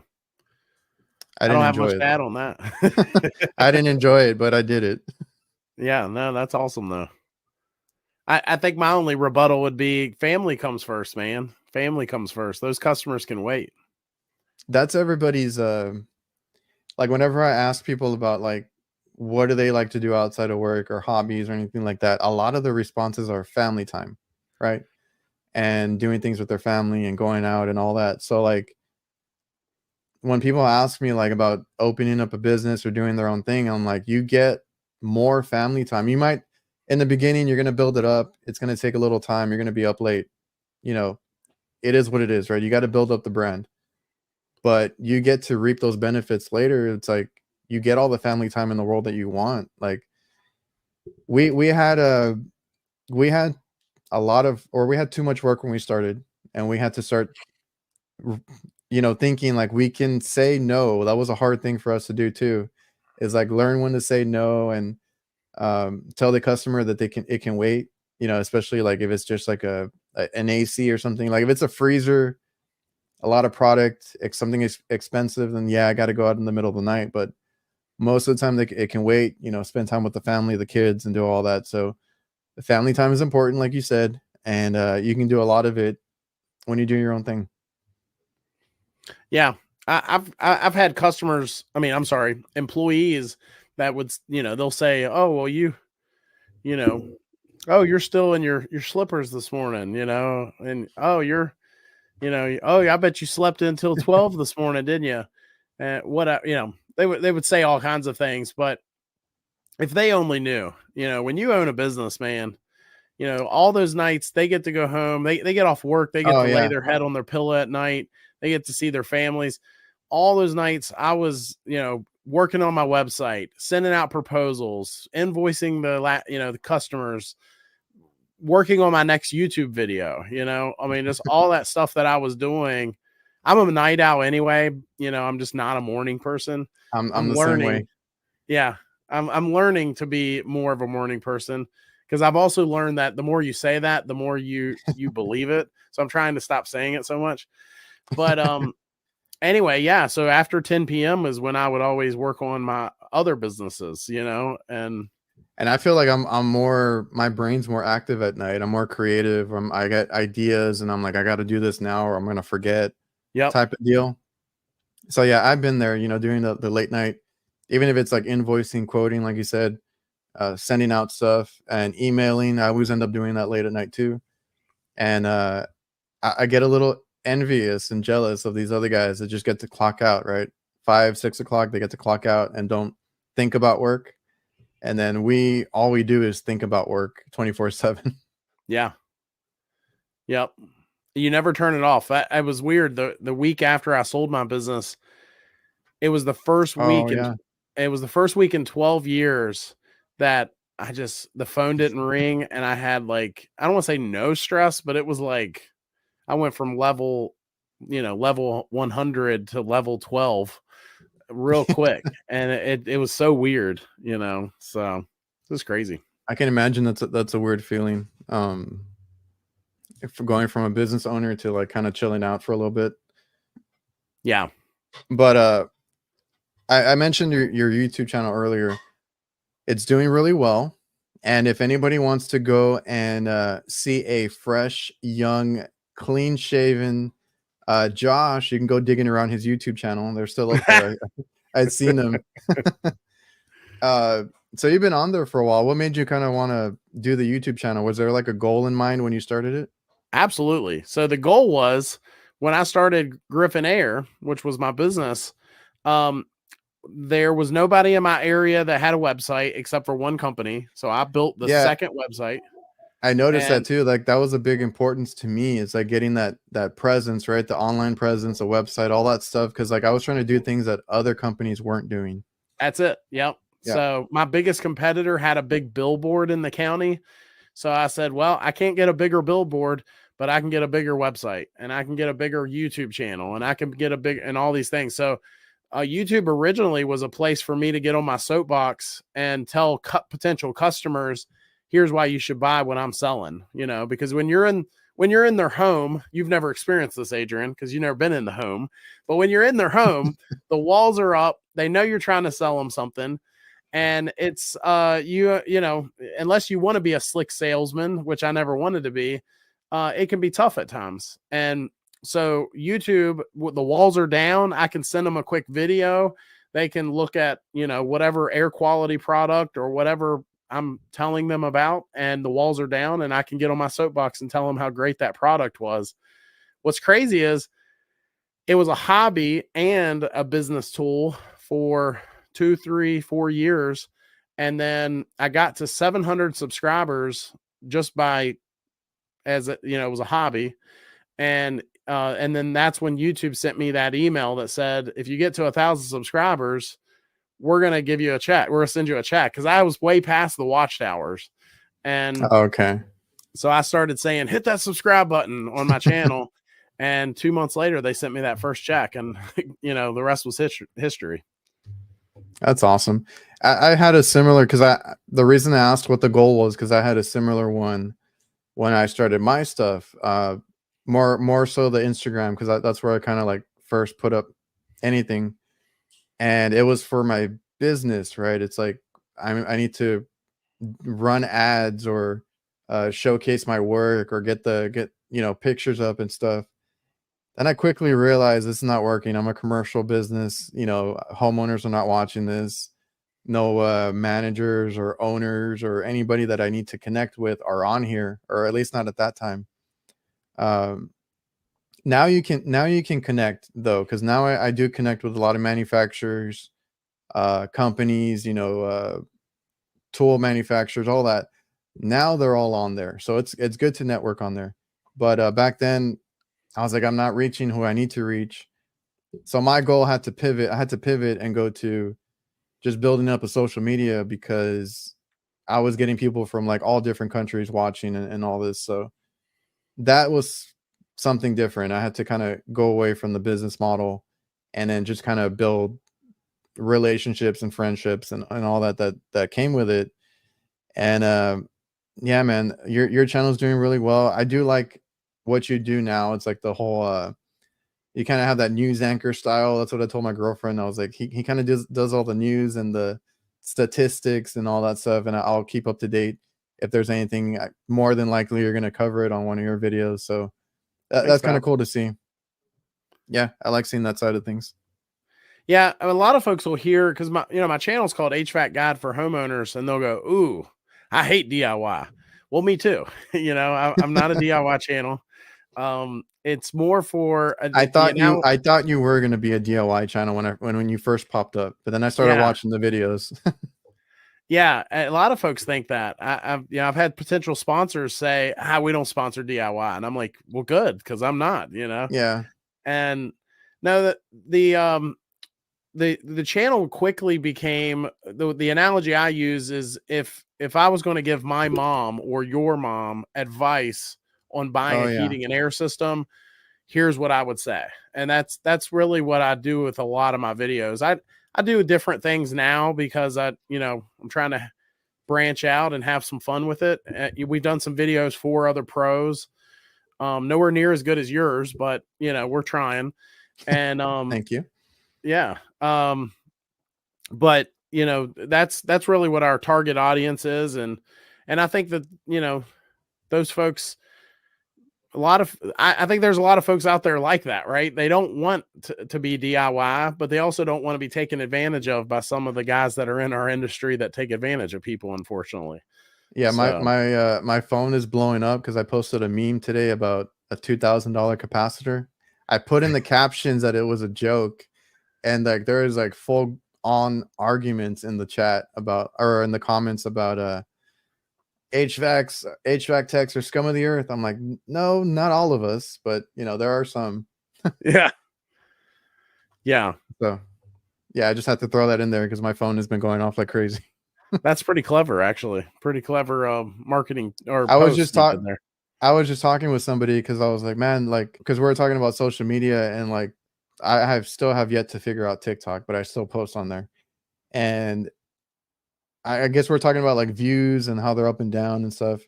Speaker 2: I
Speaker 1: I don't
Speaker 2: didn't
Speaker 1: have
Speaker 2: enjoy
Speaker 1: much
Speaker 2: it
Speaker 1: to add
Speaker 2: though.
Speaker 1: on that.
Speaker 2: I didn't enjoy it, but I did it.
Speaker 1: Yeah, no, that's awesome though. I think my only rebuttal would be family comes first, man. Family comes first. Those customers can wait.
Speaker 2: That's everybody's like whenever I ask people about like what do they like to do outside of work or hobbies or anything like that, a lot of the responses are family time, right? And doing things with their family and going out and all that. So like when people ask me like about opening up a business or doing their own thing, I'm like, you get more family time. You might in the beginning, you're gonna build it up. It's gonna take a little time. You're gonna be up late. You know, it is what it is, right? You got to build up the brand, but you get to reap those benefits later. It's like you get all the family time in the world that you want. Like we had a lot of, or we had too much work when we started, and we had to start thinking like we can say no. That was a hard thing for us to do too, is like learn when to say no and tell the customer that it can wait, especially like if it's just like an AC or something. Like if it's a freezer, a lot of product, if something is expensive, then yeah, I got to go out in the middle of the night. But most of the time it can wait, spend time with the family, the kids, and do all that. So the family time is important, like you said, and you can do a lot of it when you do your own thing.
Speaker 1: Yeah. I've had customers, I mean, I'm sorry, employees that would, they'll say, "Oh, well, you know, oh, you're still in your slippers this morning, and oh, oh, I bet you slept until 12 this morning, didn't you?" And they would say all kinds of things, but if they only knew, when you own a business, man, all those nights they get to go home, they get off work, they get
Speaker 2: Oh
Speaker 1: to lay
Speaker 2: yeah.
Speaker 1: their head on their pillow at night, they get to see their families. All those nights I was, working on my website, sending out proposals, invoicing the customers, working on my next YouTube video, I mean, just all that stuff that I was doing. I'm a night owl anyway, I'm just not a morning person.
Speaker 2: I'm
Speaker 1: I'm
Speaker 2: the same way.
Speaker 1: learning. Yeah. I'm learning to be more of a morning person because I've also learned that the more you say that, the more you believe it. So I'm trying to stop saying it so much. But anyway, yeah. So after 10 p.m. is when I would always work on my other businesses,
Speaker 2: And I feel like I'm more, my brain's more active at night. I'm more creative. I get ideas and I'm like, I got to do this now or I'm going to forget
Speaker 1: yep.
Speaker 2: type of deal. So yeah, I've been there, doing the late night, even if it's like invoicing, quoting, like you said, sending out stuff and emailing. I always end up doing that late at night too. And I get a little envious and jealous of these other guys that just get to clock out, right? 5, 6 o'clock, they get to clock out and don't think about work. And then all we do is think about work 24/7.
Speaker 1: Yeah. Yep. You never turn it off. I was weird. The week after I sold my business, it was the first week it was the first week in 12 years that the phone didn't ring, and I had like, I don't want to say no stress, but it was like I went from level 100 to level 12 real quick. And it was so weird, so it was crazy.
Speaker 2: I can imagine that's a weird feeling. If going from a business owner to like kind of chilling out for a little bit.
Speaker 1: Yeah.
Speaker 2: But I mentioned your YouTube channel earlier. It's doing really well. And if anybody wants to go and see a fresh, young, clean shaven Josh, you can go digging around his YouTube channel. They're still up there. I'd seen them. So you've been on there for a while. What made you kind of want to do the YouTube channel? Was there like a goal in mind when you started it?
Speaker 1: Absolutely. So the goal was, when I started Griffin Air, which was my business, there was nobody in my area that had a website except for one company. So I built the second website.
Speaker 2: I noticed that too. Like that was a big importance to me. It's like getting that presence, right? The online presence, a website, all that stuff. Cause like I was trying to do things that other companies weren't doing.
Speaker 1: That's it. Yep. Yeah. So my biggest competitor had a big billboard in the county. So I said, well, I can't get a bigger billboard, but I can get a bigger website, and I can get a bigger YouTube channel, and I can get and all these things. So YouTube originally was a place for me to get on my soapbox and tell potential customers, here's why you should buy what I'm selling, because when you're in their home, you've never experienced this, Adrian, because you've never been in the home, but when you're in their home, the walls are up. They know you're trying to sell them something. And it's, unless you want to be a slick salesman, which I never wanted to be, it can be tough at times. And so YouTube, the walls are down. I can send them a quick video. They can look at, whatever air quality product or whatever I'm telling them about, and the walls are down, and I can get on my soapbox and tell them how great that product was. What's crazy is it was a hobby and a business tool for 2, 3, 4 years. And then I got to 700 subscribers just as it was a hobby. And then that's when YouTube sent me that email that said, if you get to 1,000 subscribers, we're going to give you a check. We're going to send you a check. Cause I was way past the watchtowers. And
Speaker 2: okay.
Speaker 1: So I started saying, hit that subscribe button on my channel. And 2 months later, they sent me that first check, and the rest was history.
Speaker 2: That's awesome. I had a similar, the reason I asked what the goal was, because I had a similar one when I started my stuff. More so the Instagram, because that's where I kind of like first put up anything, and it was for my business, right? It's like I need to run ads or showcase my work or get pictures up and stuff. Then I quickly realized this is not working. I'm a commercial business. Homeowners are not watching this. No managers or owners or anybody that I need to connect with are on here, or at least not at that time. Now you can connect though, because now I do connect with a lot of manufacturers, companies, tool manufacturers, all that. Now they're all on there, so it's good to network on there. But back then, I was like, I'm not reaching who I need to reach. So my goal had to pivot. I had to pivot and go to just building up a social media, because I was getting people from like all different countries watching and all this. So that was something different. I had to kind of go away from the business model and then just kind of build relationships and friendships and all that came with it. And yeah, man, your channel's doing really well. I do like what you do now. It's like the whole you kind of have that news anchor style. That's what I told my girlfriend. I was like, he kind of does all the news and the statistics and all that stuff, and I'll keep up to date. If there's anything, more than likely you're going to cover it on one of your videos. So that's kind of cool to see. Yeah, I like seeing that side of things.
Speaker 1: Yeah, a lot of folks will hear because my channel's called HVAC Guide for Homeowners, and they'll go, "Ooh, I hate DIY." Well, me too. I'm not a DIY channel. It's more for
Speaker 2: I thought you were gonna be a DIY channel when you first popped up, but then I started
Speaker 1: yeah,
Speaker 2: watching the videos.
Speaker 1: yeah. A lot of folks think that. I've had potential sponsors say, we don't sponsor DIY," and I'm like, "Well, good, because I'm not."
Speaker 2: Yeah.
Speaker 1: And no, that the channel quickly became the analogy I use is if I was going to give my mom or your mom advice on buying
Speaker 2: Oh
Speaker 1: a
Speaker 2: yeah.
Speaker 1: heating and air system, here's what I would say. And that's really what I do with a lot of my videos. I do different things now because I'm trying to branch out and have some fun with it. We've done some videos for other pros. Nowhere near as good as yours, but we're trying. And
Speaker 2: Thank you.
Speaker 1: yeah. But that's really what our target audience is. And I think that those folks, I think there's a lot of folks out there like that, right? They don't want to be DIY, but they also don't want to be taken advantage of by some of the guys that are in our industry that take advantage of people, unfortunately.
Speaker 2: Yeah,
Speaker 1: So
Speaker 2: my phone is blowing up because I posted a meme today about a $2,000 capacitor. I put in the captions that it was a joke, and like there is like full on arguments in the chat about, or in the comments about HVAC techs are scum of the earth. I'm like, no, not all of us, but there are some.
Speaker 1: yeah, yeah,
Speaker 2: So yeah, I just had to throw that in there because my phone has been going off like crazy.
Speaker 1: that's pretty clever, actually. Pretty clever marketing or
Speaker 2: I was
Speaker 1: post
Speaker 2: just
Speaker 1: you did
Speaker 2: talking.
Speaker 1: there.
Speaker 2: I was just talking with somebody because I was like, man, like, because we were talking about social media, and like, still have yet to figure out TikTok, but I still post on there. And I guess we're talking about like views and how they're up and down and stuff.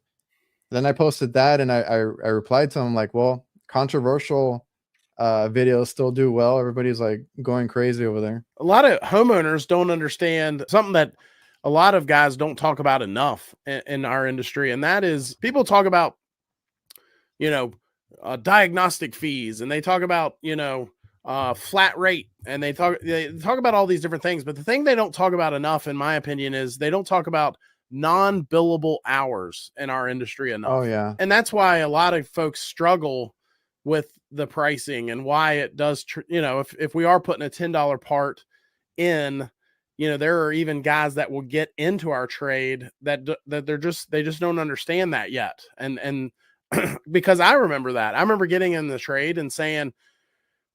Speaker 2: Then I posted that, and I replied to him like, well, controversial videos still do well. Everybody's like going crazy over there.
Speaker 1: A lot of homeowners don't understand something that a lot of guys don't talk about enough in our industry, and that is people talk about you know diagnostic fees, and they talk about flat rate, and they talk about all these different things. But the thing they don't talk about enough, in my opinion, is they don't talk about non-billable hours in our industry
Speaker 2: Oh
Speaker 1: enough.
Speaker 2: yeah.
Speaker 1: And that's why a lot of folks struggle with the pricing, and why it does if we are putting a $10 part in, there are even guys that will get into our trade that they just don't understand that yet. And because I remember getting in the trade and saying,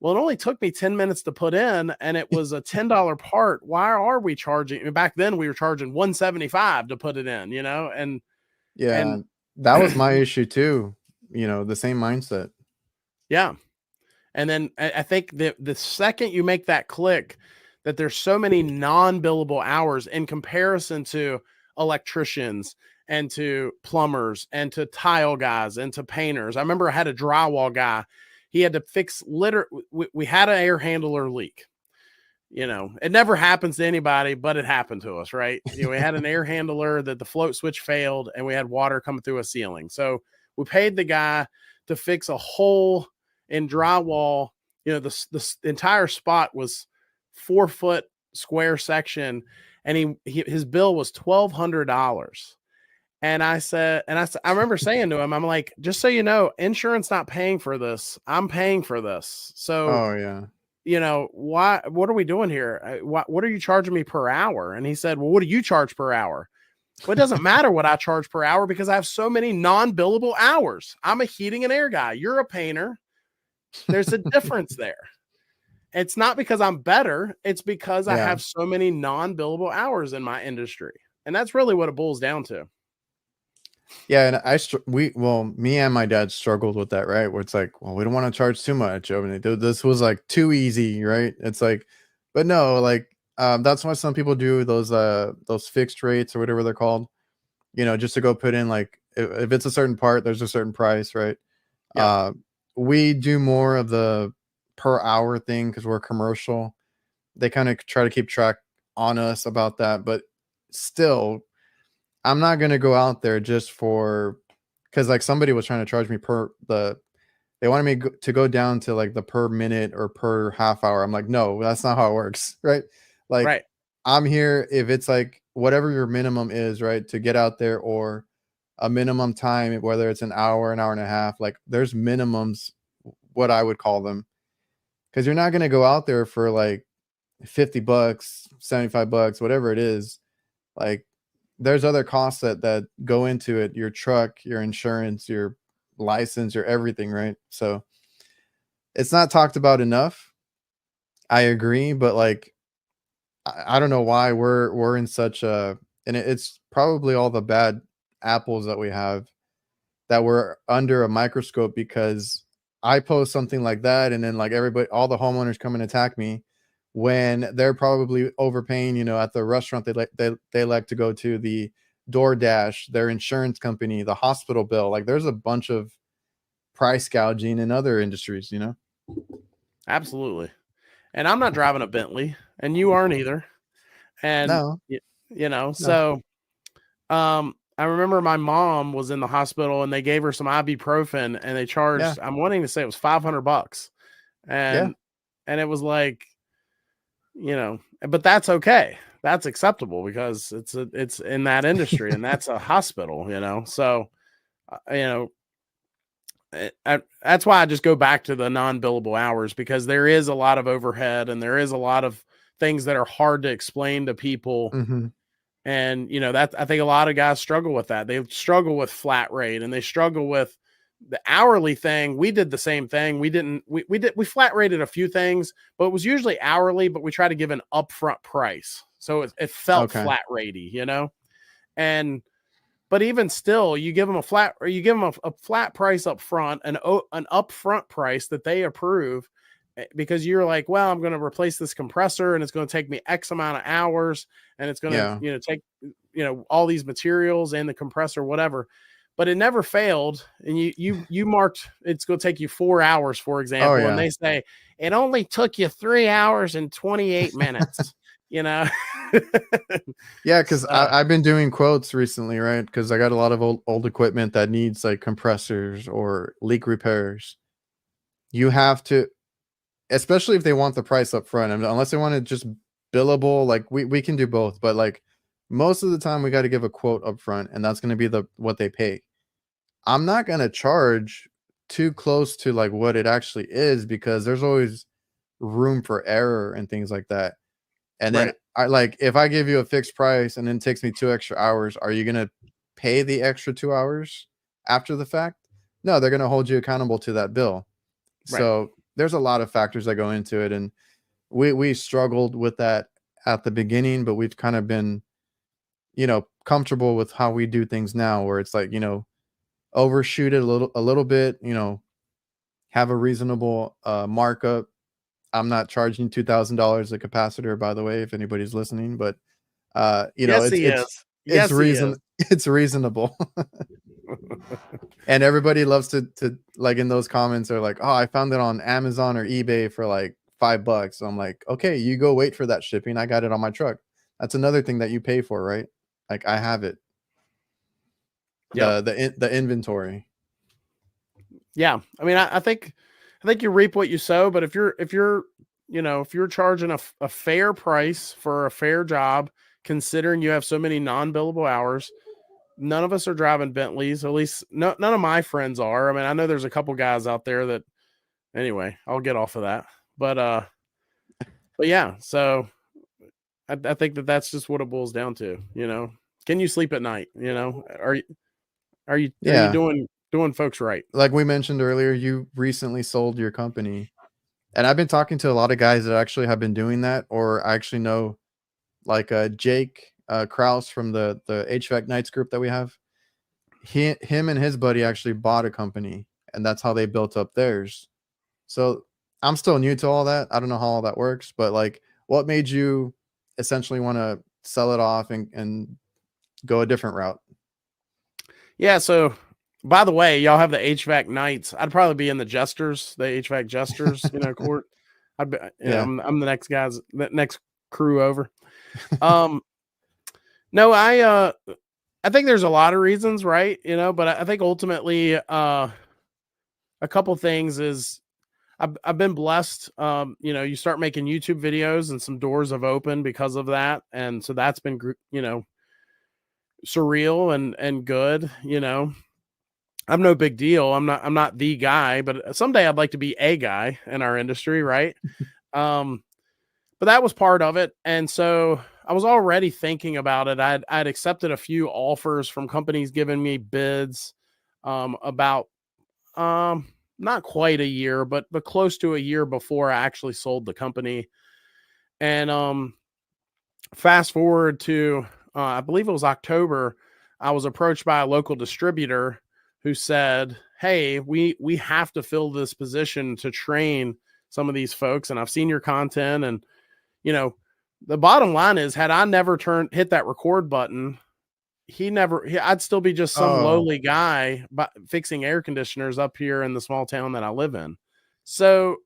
Speaker 1: well, it only took me 10 minutes to put in, and it was a $10 part. Why are we charging? Back then we were charging 175 to put it in,
Speaker 2: Yeah,
Speaker 1: and
Speaker 2: that was my issue too. The same mindset.
Speaker 1: yeah. And then I think the second you make that click, that there's so many non-billable hours in comparison to electricians and to plumbers and to tile guys and to painters. I remember I had a drywall guy. He had to fix we had an air handler leak. It never happens to anybody, but it happened to us, right? We had an air handler that the float switch failed, and we had water coming through a ceiling. So we paid the guy to fix a hole in drywall. The entire spot was 4-foot square section, and his bill was $1,200. And I remember saying to him, I'm like, just so you know, insurance not paying for this. I'm paying for this. So,
Speaker 2: Oh yeah.
Speaker 1: what are we doing here? What are you charging me per hour? And he said, well, what do you charge per hour? Well, it doesn't matter what I charge per hour because I have so many non-billable hours. I'm a heating and air guy. You're a painter. There's a difference there. It's not because I'm better. It's because I
Speaker 2: Yeah.
Speaker 1: have so many non-billable hours in my industry. And that's really what it boils down to.
Speaker 2: Yeah, and me and my dad struggled with that, right? Where it's like, well, we don't want to charge too much. I mean, this was like too easy, right? It's like, but no, like, that's why some people do those fixed rates or whatever they're called. Just to go put in like if it's a certain part, there's a certain price, right?
Speaker 1: Yeah.
Speaker 2: Uh, we do more of the per hour thing because we're commercial. They kind of try to keep track on us about that, but still, I'm not gonna go out there just for because like somebody was trying to charge me They wanted me to go down to like the per minute or per half hour. I'm like, no, that's not how it works, right? Like,
Speaker 1: Right.
Speaker 2: I'm here if it's like whatever your minimum is, right, to get out there, or a minimum time, whether it's an hour and a half. Like, there's minimums, what I would call them, because you're not going to go out there for like $50, $75, whatever it is. Like, there's other costs that go into it, your truck, your insurance, your license, your everything, right? So it's not talked about enough. I agree, but like, I don't know why we're in such a, and it's probably all the bad apples that we have, that we're under a microscope, because I post something like that, and then like everybody, all the homeowners come and attack me, when they're probably overpaying, at the restaurant they like to go to, the DoorDash, their insurance company, the hospital bill. Like, there's a bunch of price gouging in other industries.
Speaker 1: Absolutely. And I'm not driving a Bentley, and you aren't either. And
Speaker 2: No, no.
Speaker 1: so I remember my mom was in the hospital, and they gave her some ibuprofen, and they
Speaker 2: Yeah,
Speaker 1: charged, I'm wanting to say it was $500.
Speaker 2: yeah.
Speaker 1: And it was like, but that's okay. That's acceptable because it's in that industry, and that's a hospital. So, that's why I just go back to the non-billable hours, because there is a lot of overhead, and there is a lot of things that are hard to explain to people.
Speaker 2: Hmm.
Speaker 1: And, that I think a lot of guys struggle with that. They struggle with flat rate, and they struggle with the hourly thing. We did the same thing. We flat rated a few things, but it was usually hourly, but we try to give an upfront price. So it felt
Speaker 2: Okay.
Speaker 1: flat ratey, and, but even still, you give them a flat price up front, an upfront price that they approve, because you're like, well, I'm going to replace this compressor, and it's going to take me X amount of hours, and it's going
Speaker 2: Yeah.
Speaker 1: to, take, all these materials and the compressor, whatever. But it never failed. And you marked, it's going to take you 4 hours, for example.
Speaker 2: Oh, yeah.
Speaker 1: And they say, it only took you 3 hours and 28 minutes,
Speaker 2: Yeah, because I've been doing quotes recently, right? Because I got a lot of old equipment that needs like compressors or leak repairs. You have to, especially if they want the price up front, and unless they want it just billable, like we can do both, but like most of the time we got to give a quote up front, and that's going to be what they pay. I'm not going to charge too close to like what it actually is, because there's always room for error and things like that. And then if I give you a fixed price and then it takes me 2 extra hours, are you going to pay the extra 2 hours after the fact? No, they're going to hold you accountable to that bill.
Speaker 1: Right.
Speaker 2: So there's a lot of factors that go into it. And we struggled with that at the beginning, but we've kind of been, comfortable with how we do things now, where it's like, overshoot it a little bit, have a reasonable markup. I'm not charging $2,000 a capacitor, by the way, if anybody's listening, but
Speaker 1: yes, he is. Yes, he is.
Speaker 2: It's reasonable. And everybody loves to like, in those comments are like, oh, I found it on Amazon or eBay for like $5. So I'm like, okay, you go wait for that shipping. I got it on my truck. That's another thing that you pay for, right? Like, I have it.
Speaker 1: Yeah.
Speaker 2: The inventory.
Speaker 1: Yeah. I mean, I think you reap what you sow, but if you're charging a fair price for a fair job, considering you have so many non-billable hours, none of us are driving Bentleys. At least none of my friends are. I mean, I know there's a couple guys out there that, anyway, I'll get off of that, but yeah, so I think that's just what it boils down to. Can you sleep at night? Are you doing folks right?
Speaker 2: Like we mentioned earlier, you recently sold your company, and I've been talking to a lot of guys that actually have been doing that, or I actually know like Jake Kraus from the HVAC Nights group that we have. Him and his buddy actually bought a company, and that's how they built up theirs. So I'm still new to all that. I don't know how all that works, but like, what made you essentially want to sell it off and go a different route?
Speaker 1: Yeah. So, by the way, y'all have the HVAC Nights. I'd probably be in the Jesters, the HVAC Jesters, court. I'd be, I'm the next the next crew over. No, I think there's a lot of reasons, right? But I think ultimately, a couple things is I've been blessed. You know, you start making YouTube videos and some doors have opened because of that. And so that's been, you know, surreal and good, you know. I'm no big deal. I'm not the guy, but someday I'd like to be a guy in our industry, right? Um, but that was part of it. And so I was already thinking about it. I'd accepted a few offers from companies giving me bids about not quite a year, but close to a year before I actually sold the company. And fast forward to I believe it was October, I was approached by a local distributor who said, "Hey, we have to fill this position to train some of these folks, and I've seen your content, and you know, the bottom line is, had I never hit that record button, I'd still be just some
Speaker 2: Oh,
Speaker 1: lowly guy fixing air conditioners up here in the small town that I live in." So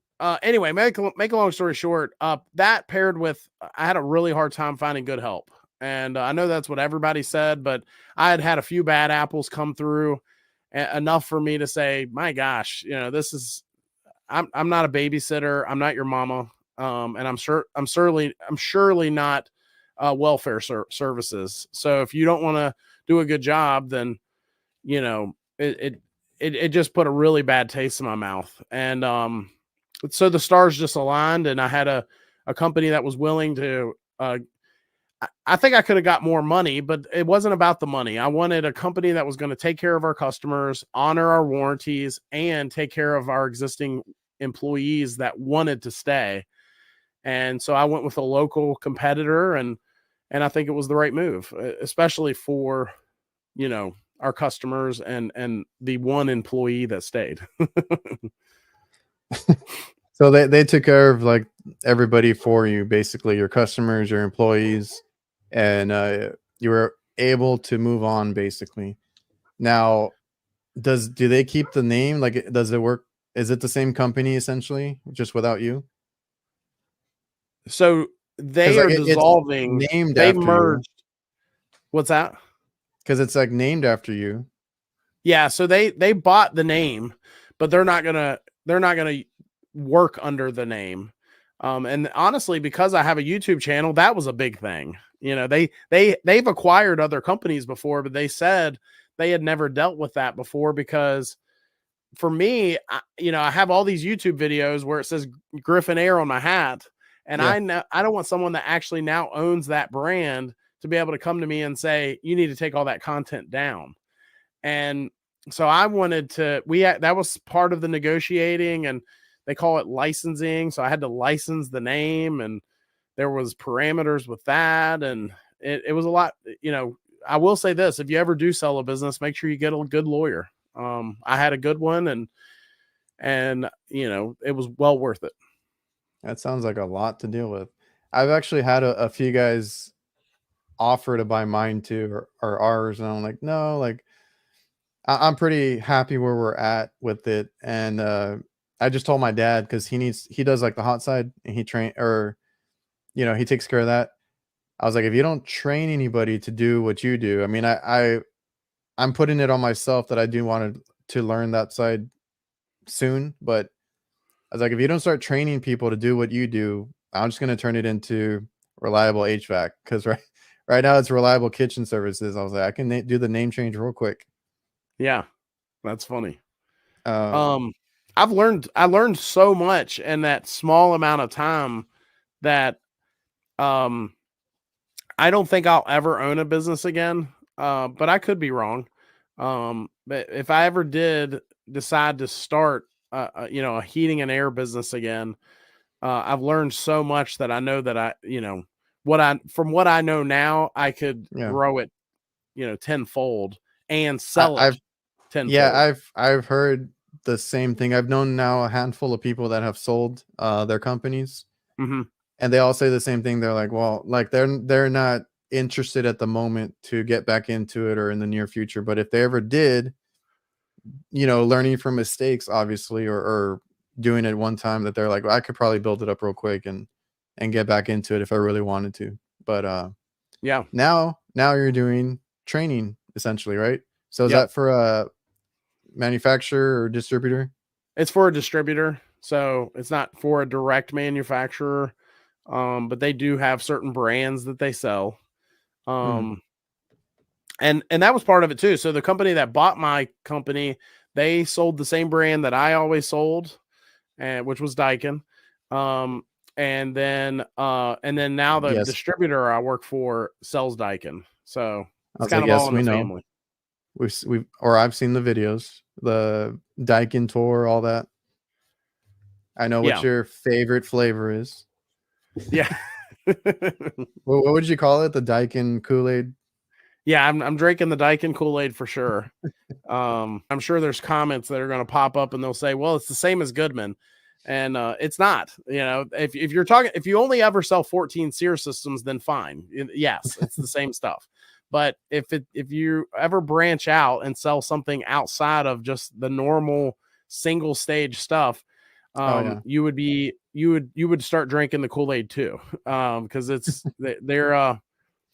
Speaker 1: anyway, make a long story short, that paired with I had a really hard time finding good help, and I know that's what everybody said, but I had a few bad apples come through enough for me to say, my gosh, you know, this is I'm not a babysitter, I'm not your mama, and I'm surely not welfare services. So if you don't want to do a good job, then you know it just put a really bad taste in my mouth. And so the stars just aligned, and I had a company that was willing to. I think I could have got more money, but it wasn't about the money. I wanted a company that was going to take care of our customers, honor our warranties, and take care of our existing employees that wanted to stay. And so I went with a local competitor, and I think it was the right move, especially for, you know, our customers and the one employee that stayed.
Speaker 2: so they took care of like everybody for you, basically your customers, your employees, and you were able to move on basically. Now, do they keep the name? Like, does it work? Is it the same company essentially, just without you?
Speaker 1: So
Speaker 2: Because
Speaker 1: they
Speaker 2: like
Speaker 1: are
Speaker 2: it's
Speaker 1: dissolving.
Speaker 2: named
Speaker 1: They
Speaker 2: after you.
Speaker 1: merged. What's that?
Speaker 2: Because it's like named after you.
Speaker 1: Yeah, so they bought the name, but they're not gonna work under the name. And honestly, because I have a YouTube channel, that was a big thing. You know, they've acquired other companies before, but they said they had never dealt with that before because for me, you know, I have all these YouTube videos where it says Griffin Air on my hat, and
Speaker 2: Yeah.
Speaker 1: I don't want someone that actually now owns that brand to be able to come to me and say, you need to take all that content down. And so I wanted to, that was part of the negotiating, and they call it licensing. So I had to license the name, and there was parameters with that. And it was a lot, you know. I will say this: if you ever do sell a business, make sure you get a good lawyer. I had a good one, and you know, it was well worth it.
Speaker 2: That sounds like a lot to deal with. I've actually had a few guys offer to buy mine too, or ours, and I'm like, no, like I'm pretty happy where we're at with it. And I just told my dad because he does like the hot side, and he train or he takes care of that. I was like, if you don't train anybody to do what you do, I mean, I'm putting it on myself that I do want to learn that side soon, but I was like, if you don't start training people to do what you do, I'm just going to turn it into reliable HVAC because right now it's reliable kitchen services. I was like, I can do the name change real quick.
Speaker 1: Yeah, that's funny.
Speaker 2: Um,
Speaker 1: Um, I learned so much in that small amount of time that um I don't think I'll ever own a business again. But I could be wrong. But if I ever did decide to start, you know, a heating and air business again, I've learned so much that I know that you know, from what I know now, I could
Speaker 2: yeah,
Speaker 1: grow it, you know, tenfold and
Speaker 2: I,
Speaker 1: sell it
Speaker 2: I've yeah,
Speaker 1: tenfold.
Speaker 2: I've heard the same thing. I've known now a handful of people that have sold their companies,
Speaker 1: Hmm.
Speaker 2: and they all say the same thing. They're like, well, like they're not interested at the moment to get back into it or in the near future, but if they ever did, learning from mistakes, obviously, or doing it one time, that they're like, well, I could probably build it up real quick and get back into it if I really wanted to. But
Speaker 1: Yeah.
Speaker 2: now you're doing training essentially, right? So is
Speaker 1: Yep.
Speaker 2: that for a manufacturer or distributor?
Speaker 1: It's for a distributor, so it's not for a direct manufacturer. But they do have certain brands that they sell. And that was part of it too. So the company that bought my company, they sold the same brand that I always sold, and which was Daikin. And then now the
Speaker 2: Yes.
Speaker 1: distributor I work for sells Daikin. So
Speaker 2: I
Speaker 1: it's
Speaker 2: was
Speaker 1: kind
Speaker 2: like,
Speaker 1: of all
Speaker 2: yes,
Speaker 1: in
Speaker 2: we
Speaker 1: the
Speaker 2: know.
Speaker 1: family.
Speaker 2: I've seen the videos, the Daikin tour, all that. I know what
Speaker 1: Yeah.
Speaker 2: your favorite flavor is.
Speaker 1: Yeah.
Speaker 2: What would you call it? The Daikin Kool-Aid?
Speaker 1: Yeah, I'm drinking the Daikin Kool-Aid for sure. I'm sure there's comments that are going to pop up and they'll say, well, it's the same as Goodman. And it's not. You know, if you're talking, if you only ever sell 14 SEER systems, then fine. Yes, it's the same stuff. But if you ever branch out and sell something outside of just the normal single stage stuff, you would start drinking the Kool-Aid too. Because it's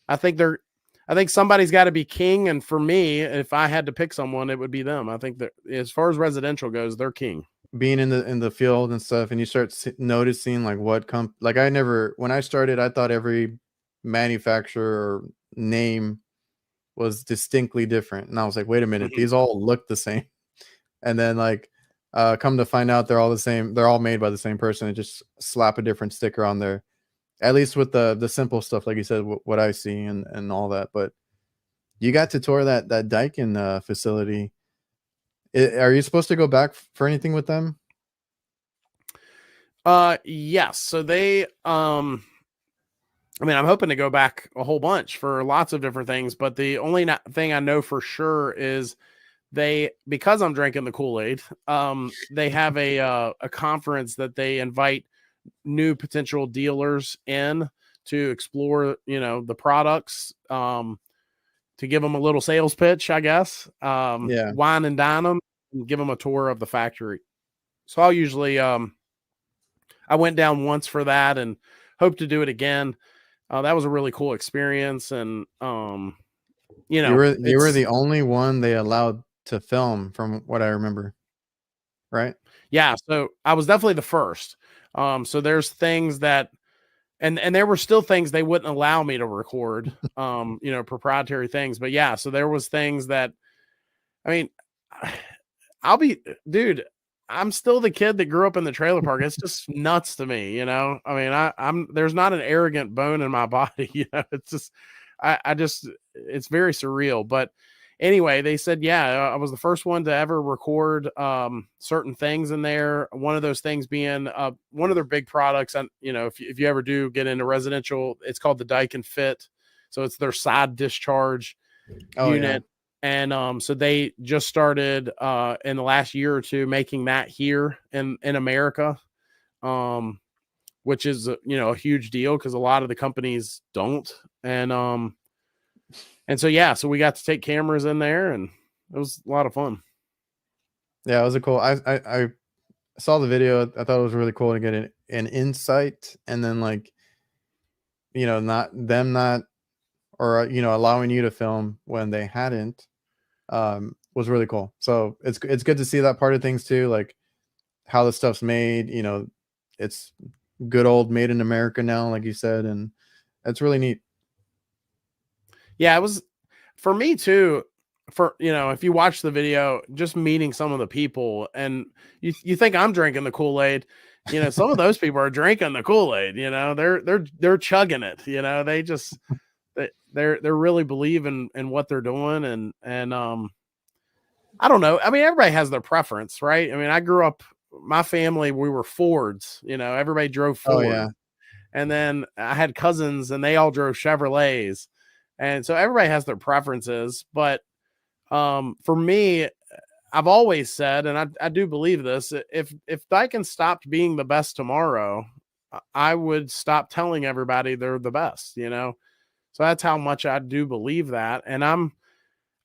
Speaker 1: I think somebody's got to be king, and for me, if I had to pick someone, it would be them. I think that as far as residential goes, they're king.
Speaker 2: Being in the field and stuff, and you start noticing like like when I started, I thought every manufacturer or name was distinctly different, and I was like, wait a minute,
Speaker 1: Mhm.
Speaker 2: these all look the same. And then like come to find out they're all the same, they're all made by the same person, and just slap a different sticker on there, at least with the simple stuff, like you said, what I see and all that. But you got to tour that Daikin facility. Are you supposed to go back for anything with them?
Speaker 1: Yes. So they I mean, I'm hoping to go back a whole bunch for lots of different things, but the only thing I know for sure is because I'm drinking the Kool-Aid, they have a conference that they invite new potential dealers in to explore, the products, to give them a little sales pitch, I guess,
Speaker 2: Yeah.
Speaker 1: wine and dine them and give them a tour of the factory. So I'll usually, I went down once for that and hope to do it again. That was a really cool experience. And,
Speaker 2: You were the only one they allowed to film, from what I remember, right?
Speaker 1: yeah, so I was definitely the first. So there's things that, and there were still things they wouldn't allow me to record, proprietary things. But yeah, so there was things that, I mean, dude, I'm still the kid that grew up in the trailer park. It's just nuts to me, I mean, there's not an arrogant bone in my body, it's just, I just, it's very surreal. But anyway, they said, yeah, I was the first one to ever record certain things in there. One of those things being one of their big products. And, if you ever do get into residential, it's called the Daikin Fit. So it's their side discharge unit.
Speaker 2: Yeah.
Speaker 1: And so they just started in the last year or two making that here in America, which is a huge deal because a lot of the companies don't. And so yeah, so we got to take cameras in there, and it was a lot of fun.
Speaker 2: Yeah, it was a cool. I saw the video. I thought it was really cool to get an insight, and then like, not or allowing you to film when they hadn't, was really cool. So it's good to see that part of things too, like how the stuff's made. It's good old made in America now, like you said, and it's really neat.
Speaker 1: Yeah, it was for me too. For if you watch the video, just meeting some of the people, and you think I'm drinking the Kool-Aid, some of those people are drinking the Kool-Aid. They're chugging it. They just they're really believing in what they're doing, and I don't know. I mean, everybody has their preference, right? I mean, I grew up, my family, we were Fords. Everybody drove Ford.
Speaker 2: Oh yeah.
Speaker 1: And then I had cousins, and they all drove Chevrolets. And so everybody has their preferences. But for me, I've always said, and I do believe this, if Daikin stopped being the best tomorrow, I would stop telling everybody they're the best, So that's how much I do believe that. And I'm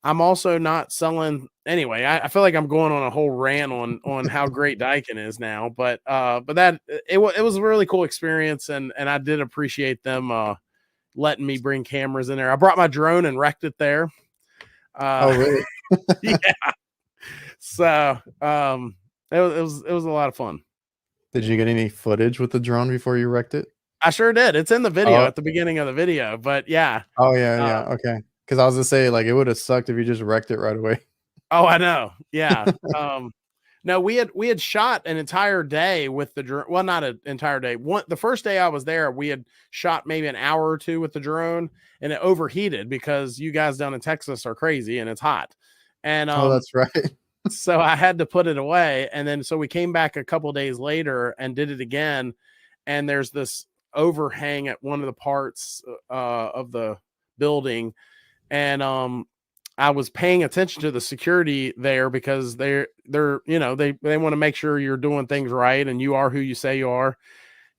Speaker 1: also not selling anyway. I feel like I'm going on a whole rant on how great Daikin is now, but that it was a really cool experience, and I did appreciate them letting me bring cameras in there. I brought my drone and wrecked it there.
Speaker 2: Oh really?
Speaker 1: Yeah. So It was a lot of fun.
Speaker 2: Did you get any footage with the drone before you wrecked it?
Speaker 1: I sure did. It's in the video
Speaker 2: Oh,
Speaker 1: at the beginning of the video, but yeah.
Speaker 2: oh yeah,
Speaker 1: Uh,
Speaker 2: yeah. Okay. Because I was gonna say like it would have sucked if you just wrecked it right away.
Speaker 1: oh, I know. Yeah. No, we had shot an entire day with the drone. Well, not an entire day. The first day I was there, we had shot maybe an hour or two with the drone, and it overheated because you guys down in Texas are crazy and it's hot. And
Speaker 2: Oh, that's right.
Speaker 1: so I had to put it away, and then so we came back a couple days later and did it again, and there's this overhang at one of the parts of the building, and I was paying attention to the security there because they're they want to make sure you're doing things right and you are who you say you are.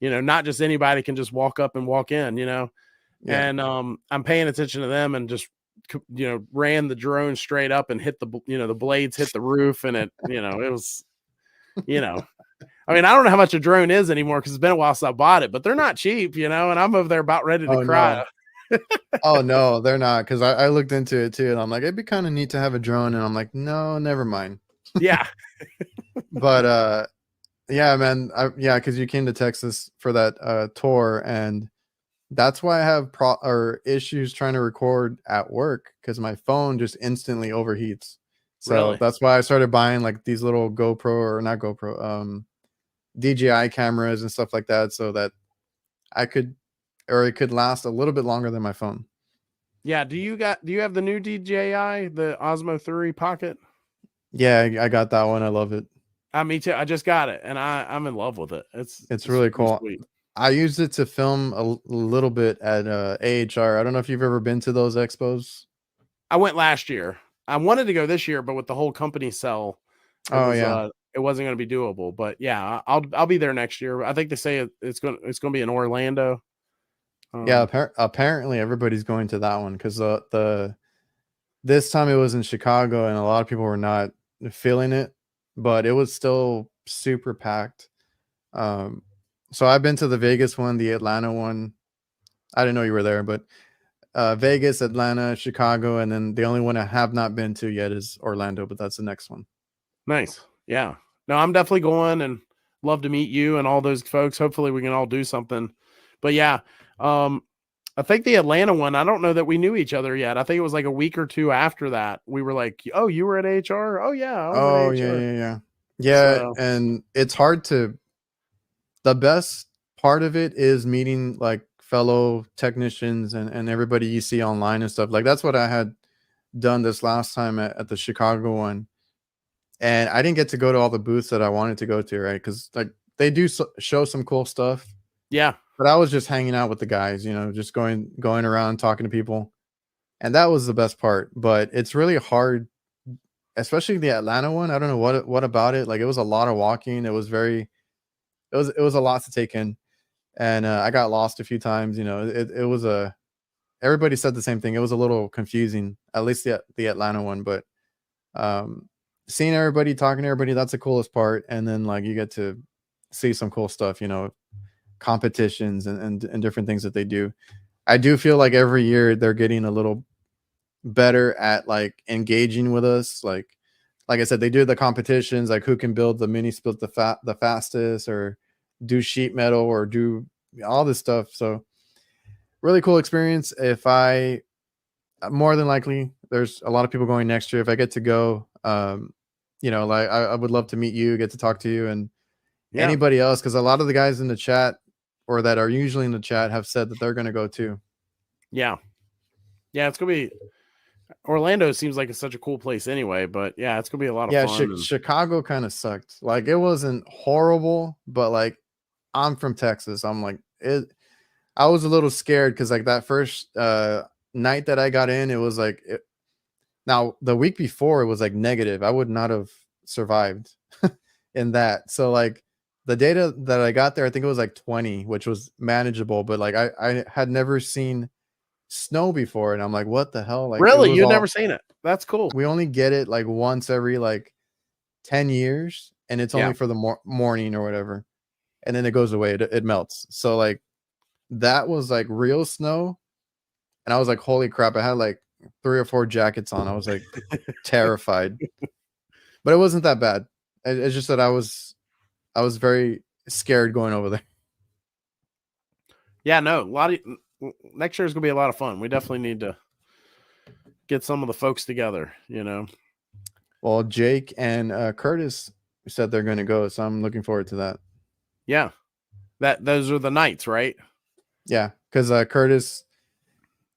Speaker 1: Not just anybody can just walk up and walk in.
Speaker 2: Yeah.
Speaker 1: And I'm paying attention to them and just ran the drone straight up and hit the blades hit the roof, and it was I mean, I don't know how much a drone is anymore because it's been a while since I bought it, but they're not cheap, and I'm over there about ready to
Speaker 2: Oh
Speaker 1: cry.
Speaker 2: no. Oh no, they're not. Because I looked into it too, and I'm like, it'd be kind of neat to have a drone, and I'm like, no, never mind.
Speaker 1: Yeah.
Speaker 2: But yeah, man, yeah, because you came to Texas for that tour, and that's why I have issues trying to record at work because my phone just instantly overheats. So
Speaker 1: Really?
Speaker 2: that's why I started buying like these little GoPro or not GoPro, DJI cameras and stuff like that, so that it could last a little bit longer than my phone.
Speaker 1: Yeah. Do you have the new DJI, the Osmo 3 Pocket?
Speaker 2: Yeah, I got that one. I love it.
Speaker 1: Me too. I just got it, and I'm in love with it.
Speaker 2: It's really cool.
Speaker 1: Sweet.
Speaker 2: I used it to film a little bit at AHR. I don't know if you've ever been to those expos.
Speaker 1: I went last year. I wanted to go this year, but with the whole company sell, it wasn't going to be doable. But yeah, I'll be there next year. I think they say it's going to be in Orlando.
Speaker 2: Yeah, apparently everybody's going to that one because this time it was in Chicago and a lot of people were not feeling it, but it was still super packed. So I've been to the Vegas one, the Atlanta one. I didn't know you were there, but Vegas, Atlanta, Chicago, and then the only one I have not been to yet is Orlando, but that's the next one.
Speaker 1: Nice. Yeah. No, I'm definitely going and love to meet you and all those folks. Hopefully we can all do something. But yeah, I think the Atlanta one, I don't know that we knew each other yet. I think it was like a week or two after that. We were like, oh, you were at HR? Oh, yeah. I was at HR.
Speaker 2: Yeah.
Speaker 1: So,
Speaker 2: and it's hard the best part of it is meeting like fellow technicians and everybody you see online and stuff. Like that's what I had done this last time at the Chicago one. And I didn't get to go to all the booths that I wanted to go to, right? Because like they do show some cool stuff.
Speaker 1: yeah.
Speaker 2: But I was just hanging out with the guys, just going around talking to people. And that was the best part. But it's really hard, especially the Atlanta one. I don't know what about it. Like it was a lot of walking. It was it was a lot to take in. And I got lost a few times. It was everybody said the same thing. It was a little confusing, at least the Atlanta one. But seeing everybody, talking to everybody, that's the coolest part. And then like you get to see some cool stuff, competitions and different things that they do. I do feel like every year they're getting a little better at like engaging with us. Like I said, they do the competitions, like who can build the mini split the fastest, or do sheet metal, or do all this stuff. So really cool experience. More than likely there's a lot of people going next year. If I get to go, like I would love to meet you, get to talk to you, and anybody else, because a lot of the guys in the chat or that are usually in the chat have said that they're going to go too.
Speaker 1: Yeah. It's going to be Orlando seems like it's such a cool place anyway, but yeah, it's going to be a lot of fun.
Speaker 2: Chicago kind of sucked. Like it wasn't horrible, but like I'm from Texas. I'm like I was a little scared because like that first night that I got in, it was like now the week before it was like negative. I would not have survived in that. So like the data that I got there, I think it was like 20, which was manageable, but like I had never seen snow before, and I'm like, what the hell? Like
Speaker 1: really? You've never seen it? That's cool.
Speaker 2: We only get it like once every like 10 years, and it's only for the morning or whatever, and then it goes away. It melts. So like that was like real snow, and I was like, holy crap! I had like 3 or 4 jackets on. I was like terrified, but it wasn't that bad. It's just that I was very scared going over there.
Speaker 1: Yeah, no, next year is gonna be a lot of fun. We definitely need to get some of the folks together.
Speaker 2: Well, Jake and Curtis said they're going to go, so I'm looking forward to that.
Speaker 1: Yeah, those are the nights, right?
Speaker 2: Yeah, because Curtis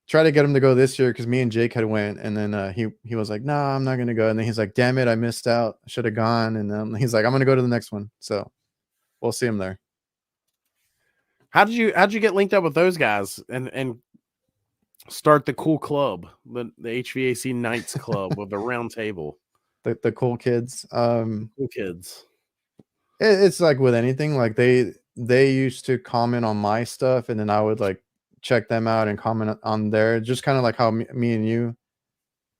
Speaker 2: tried to get him to go this year because me and Jake had went, and then he was like, "No, I'm not going to go." And then he's like, "Damn it, I missed out. I should have gone." And he's like, "I'm going to go to the next one." So we'll see him there.
Speaker 1: How'd you get linked up with those guys and start the cool club, the HVAC Nights Club with the round table?
Speaker 2: The cool kids.
Speaker 1: Cool kids.
Speaker 2: It's like with anything, like they used to comment on my stuff, and then I would like check them out and comment on their, just kind of like how me and you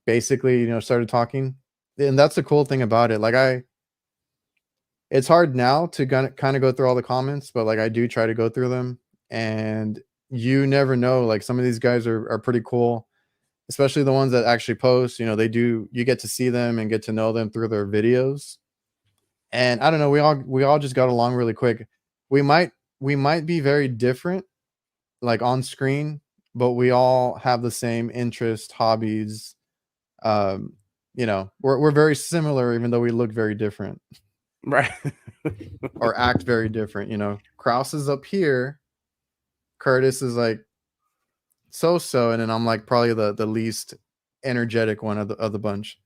Speaker 2: basically, started talking. And that's the cool thing about it. Like it's hard now to kind of go through all the comments, but like I do try to go through them, and you never know, like some of these guys are pretty cool, especially the ones that actually post. You get to see them and get to know them through their videos. And I don't know, we all just got along really quick. We might be very different, like on screen, but we all have the same interest, hobbies. We're very similar, even though we look very different,
Speaker 1: Right.
Speaker 2: or act very different. Kraus is up here, Curtis is like so, and then I'm like probably the least energetic one of the bunch.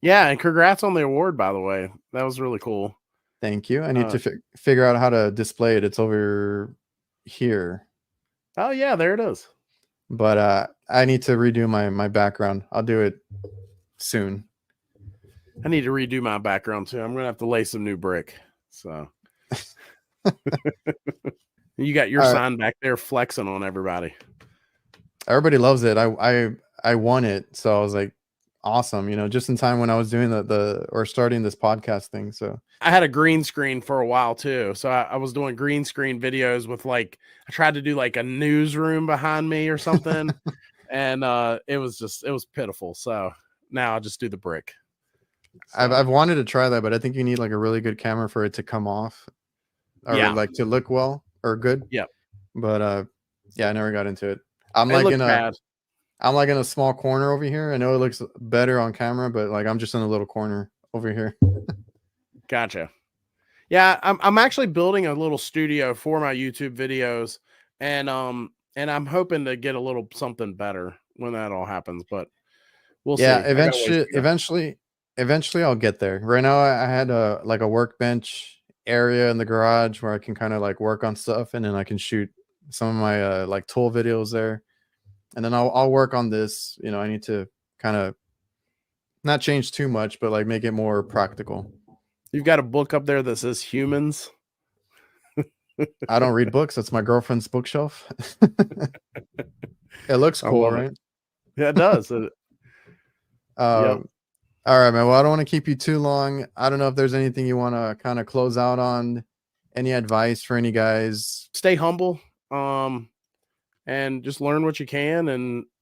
Speaker 1: Yeah, and congrats on the award, by the way. That was really cool.
Speaker 2: Thank you. I need to figure out how to display it. It's over here.
Speaker 1: Oh yeah, there it is.
Speaker 2: But I need to redo my background. I'll do it soon.
Speaker 1: I need to redo my background too. I'm gonna have to lay some new brick. So you got your sign back there flexing on everybody.
Speaker 2: Everybody loves it. I won it, so I was like, awesome. Just in time when I was doing or starting this podcast thing. So
Speaker 1: I had a green screen for a while too. So I was doing green screen videos with I tried to do like a newsroom behind me or something. And it was pitiful. So now I'll just do the brick. So.
Speaker 2: I've wanted to try that, but I think you need like a really good camera for it to come off, or like to look well or good.
Speaker 1: Yeah.
Speaker 2: But yeah, I never got into it. I'm like in a small corner over here. I know it looks better on camera, but like I'm just in a little corner over here.
Speaker 1: Gotcha. Yeah, I'm actually building a little studio for my YouTube videos, and I'm hoping to get a little something better when that all happens. But we'll see.
Speaker 2: Eventually I'll get there. Right now, I had a workbench area in the garage where I can kind of like work on stuff, and then I can shoot some of my like tool videos there. And then I'll work on this. I need to kind of not change too much, but like make it more practical.
Speaker 1: You've got a book up there that says humans.
Speaker 2: I don't read books. That's my girlfriend's bookshelf. It looks cool, right?
Speaker 1: It. Yeah, it does.
Speaker 2: Yep. All right, man. Well, I don't want to keep you too long. I don't know if there's anything you want to kind of close out on. Any advice for any guys?
Speaker 1: Stay humble. And just learn what you can,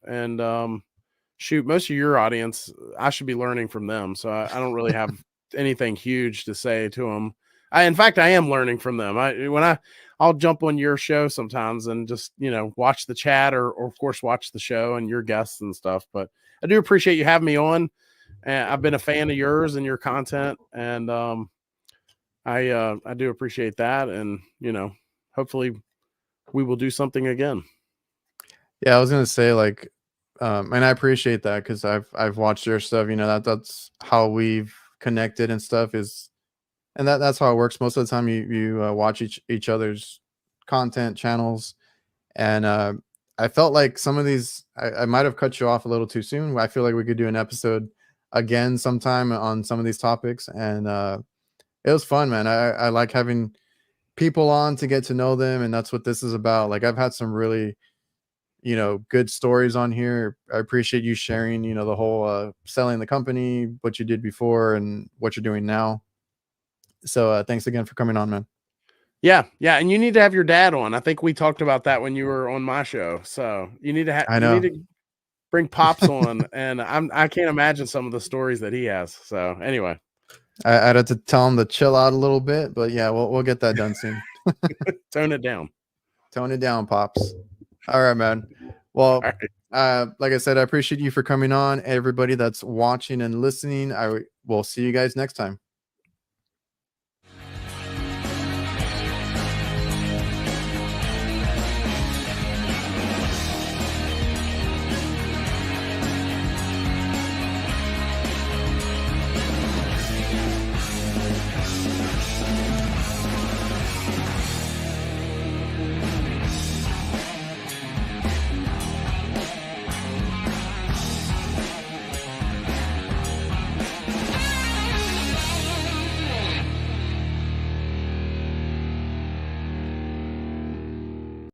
Speaker 1: and shoot, most of your audience, I should be learning from them. So I don't really have anything huge to say to them. In fact, I am learning from them. I'll jump on your show sometimes and just, watch the chat or of course watch the show and your guests and stuff. But I do appreciate you having me on. And I've been a fan of yours and your content, and I do appreciate that. And hopefully we will do something again.
Speaker 2: Yeah, I was gonna say and I appreciate that because I've watched your stuff. That's how we've connected and stuff and that's how it works. Most of the time, you watch each other's content channels, and I felt like some of these I might have cut you off a little too soon. I feel like we could do an episode again sometime on some of these topics, and it was fun, man. I like having people on to get to know them, and that's what this is about. Like I've had some really good stories on here. I appreciate you sharing, the whole selling the company, what you did before and what you're doing now. So thanks again for coming on, man.
Speaker 1: Yeah. And you need to have your dad on. I think we talked about that when you were on my show. So you need to have.
Speaker 2: I know.
Speaker 1: bring Pops on, and I can't imagine some of the stories that he has. So anyway,
Speaker 2: I'd have to tell him to chill out a little bit, but yeah, we'll get that done soon.
Speaker 1: tone it down.
Speaker 2: Tone it down, Pops. All right, man. Well,
Speaker 1: All right.
Speaker 2: like I said, I appreciate you for coming on. Everybody that's watching and listening, I will see you guys next time.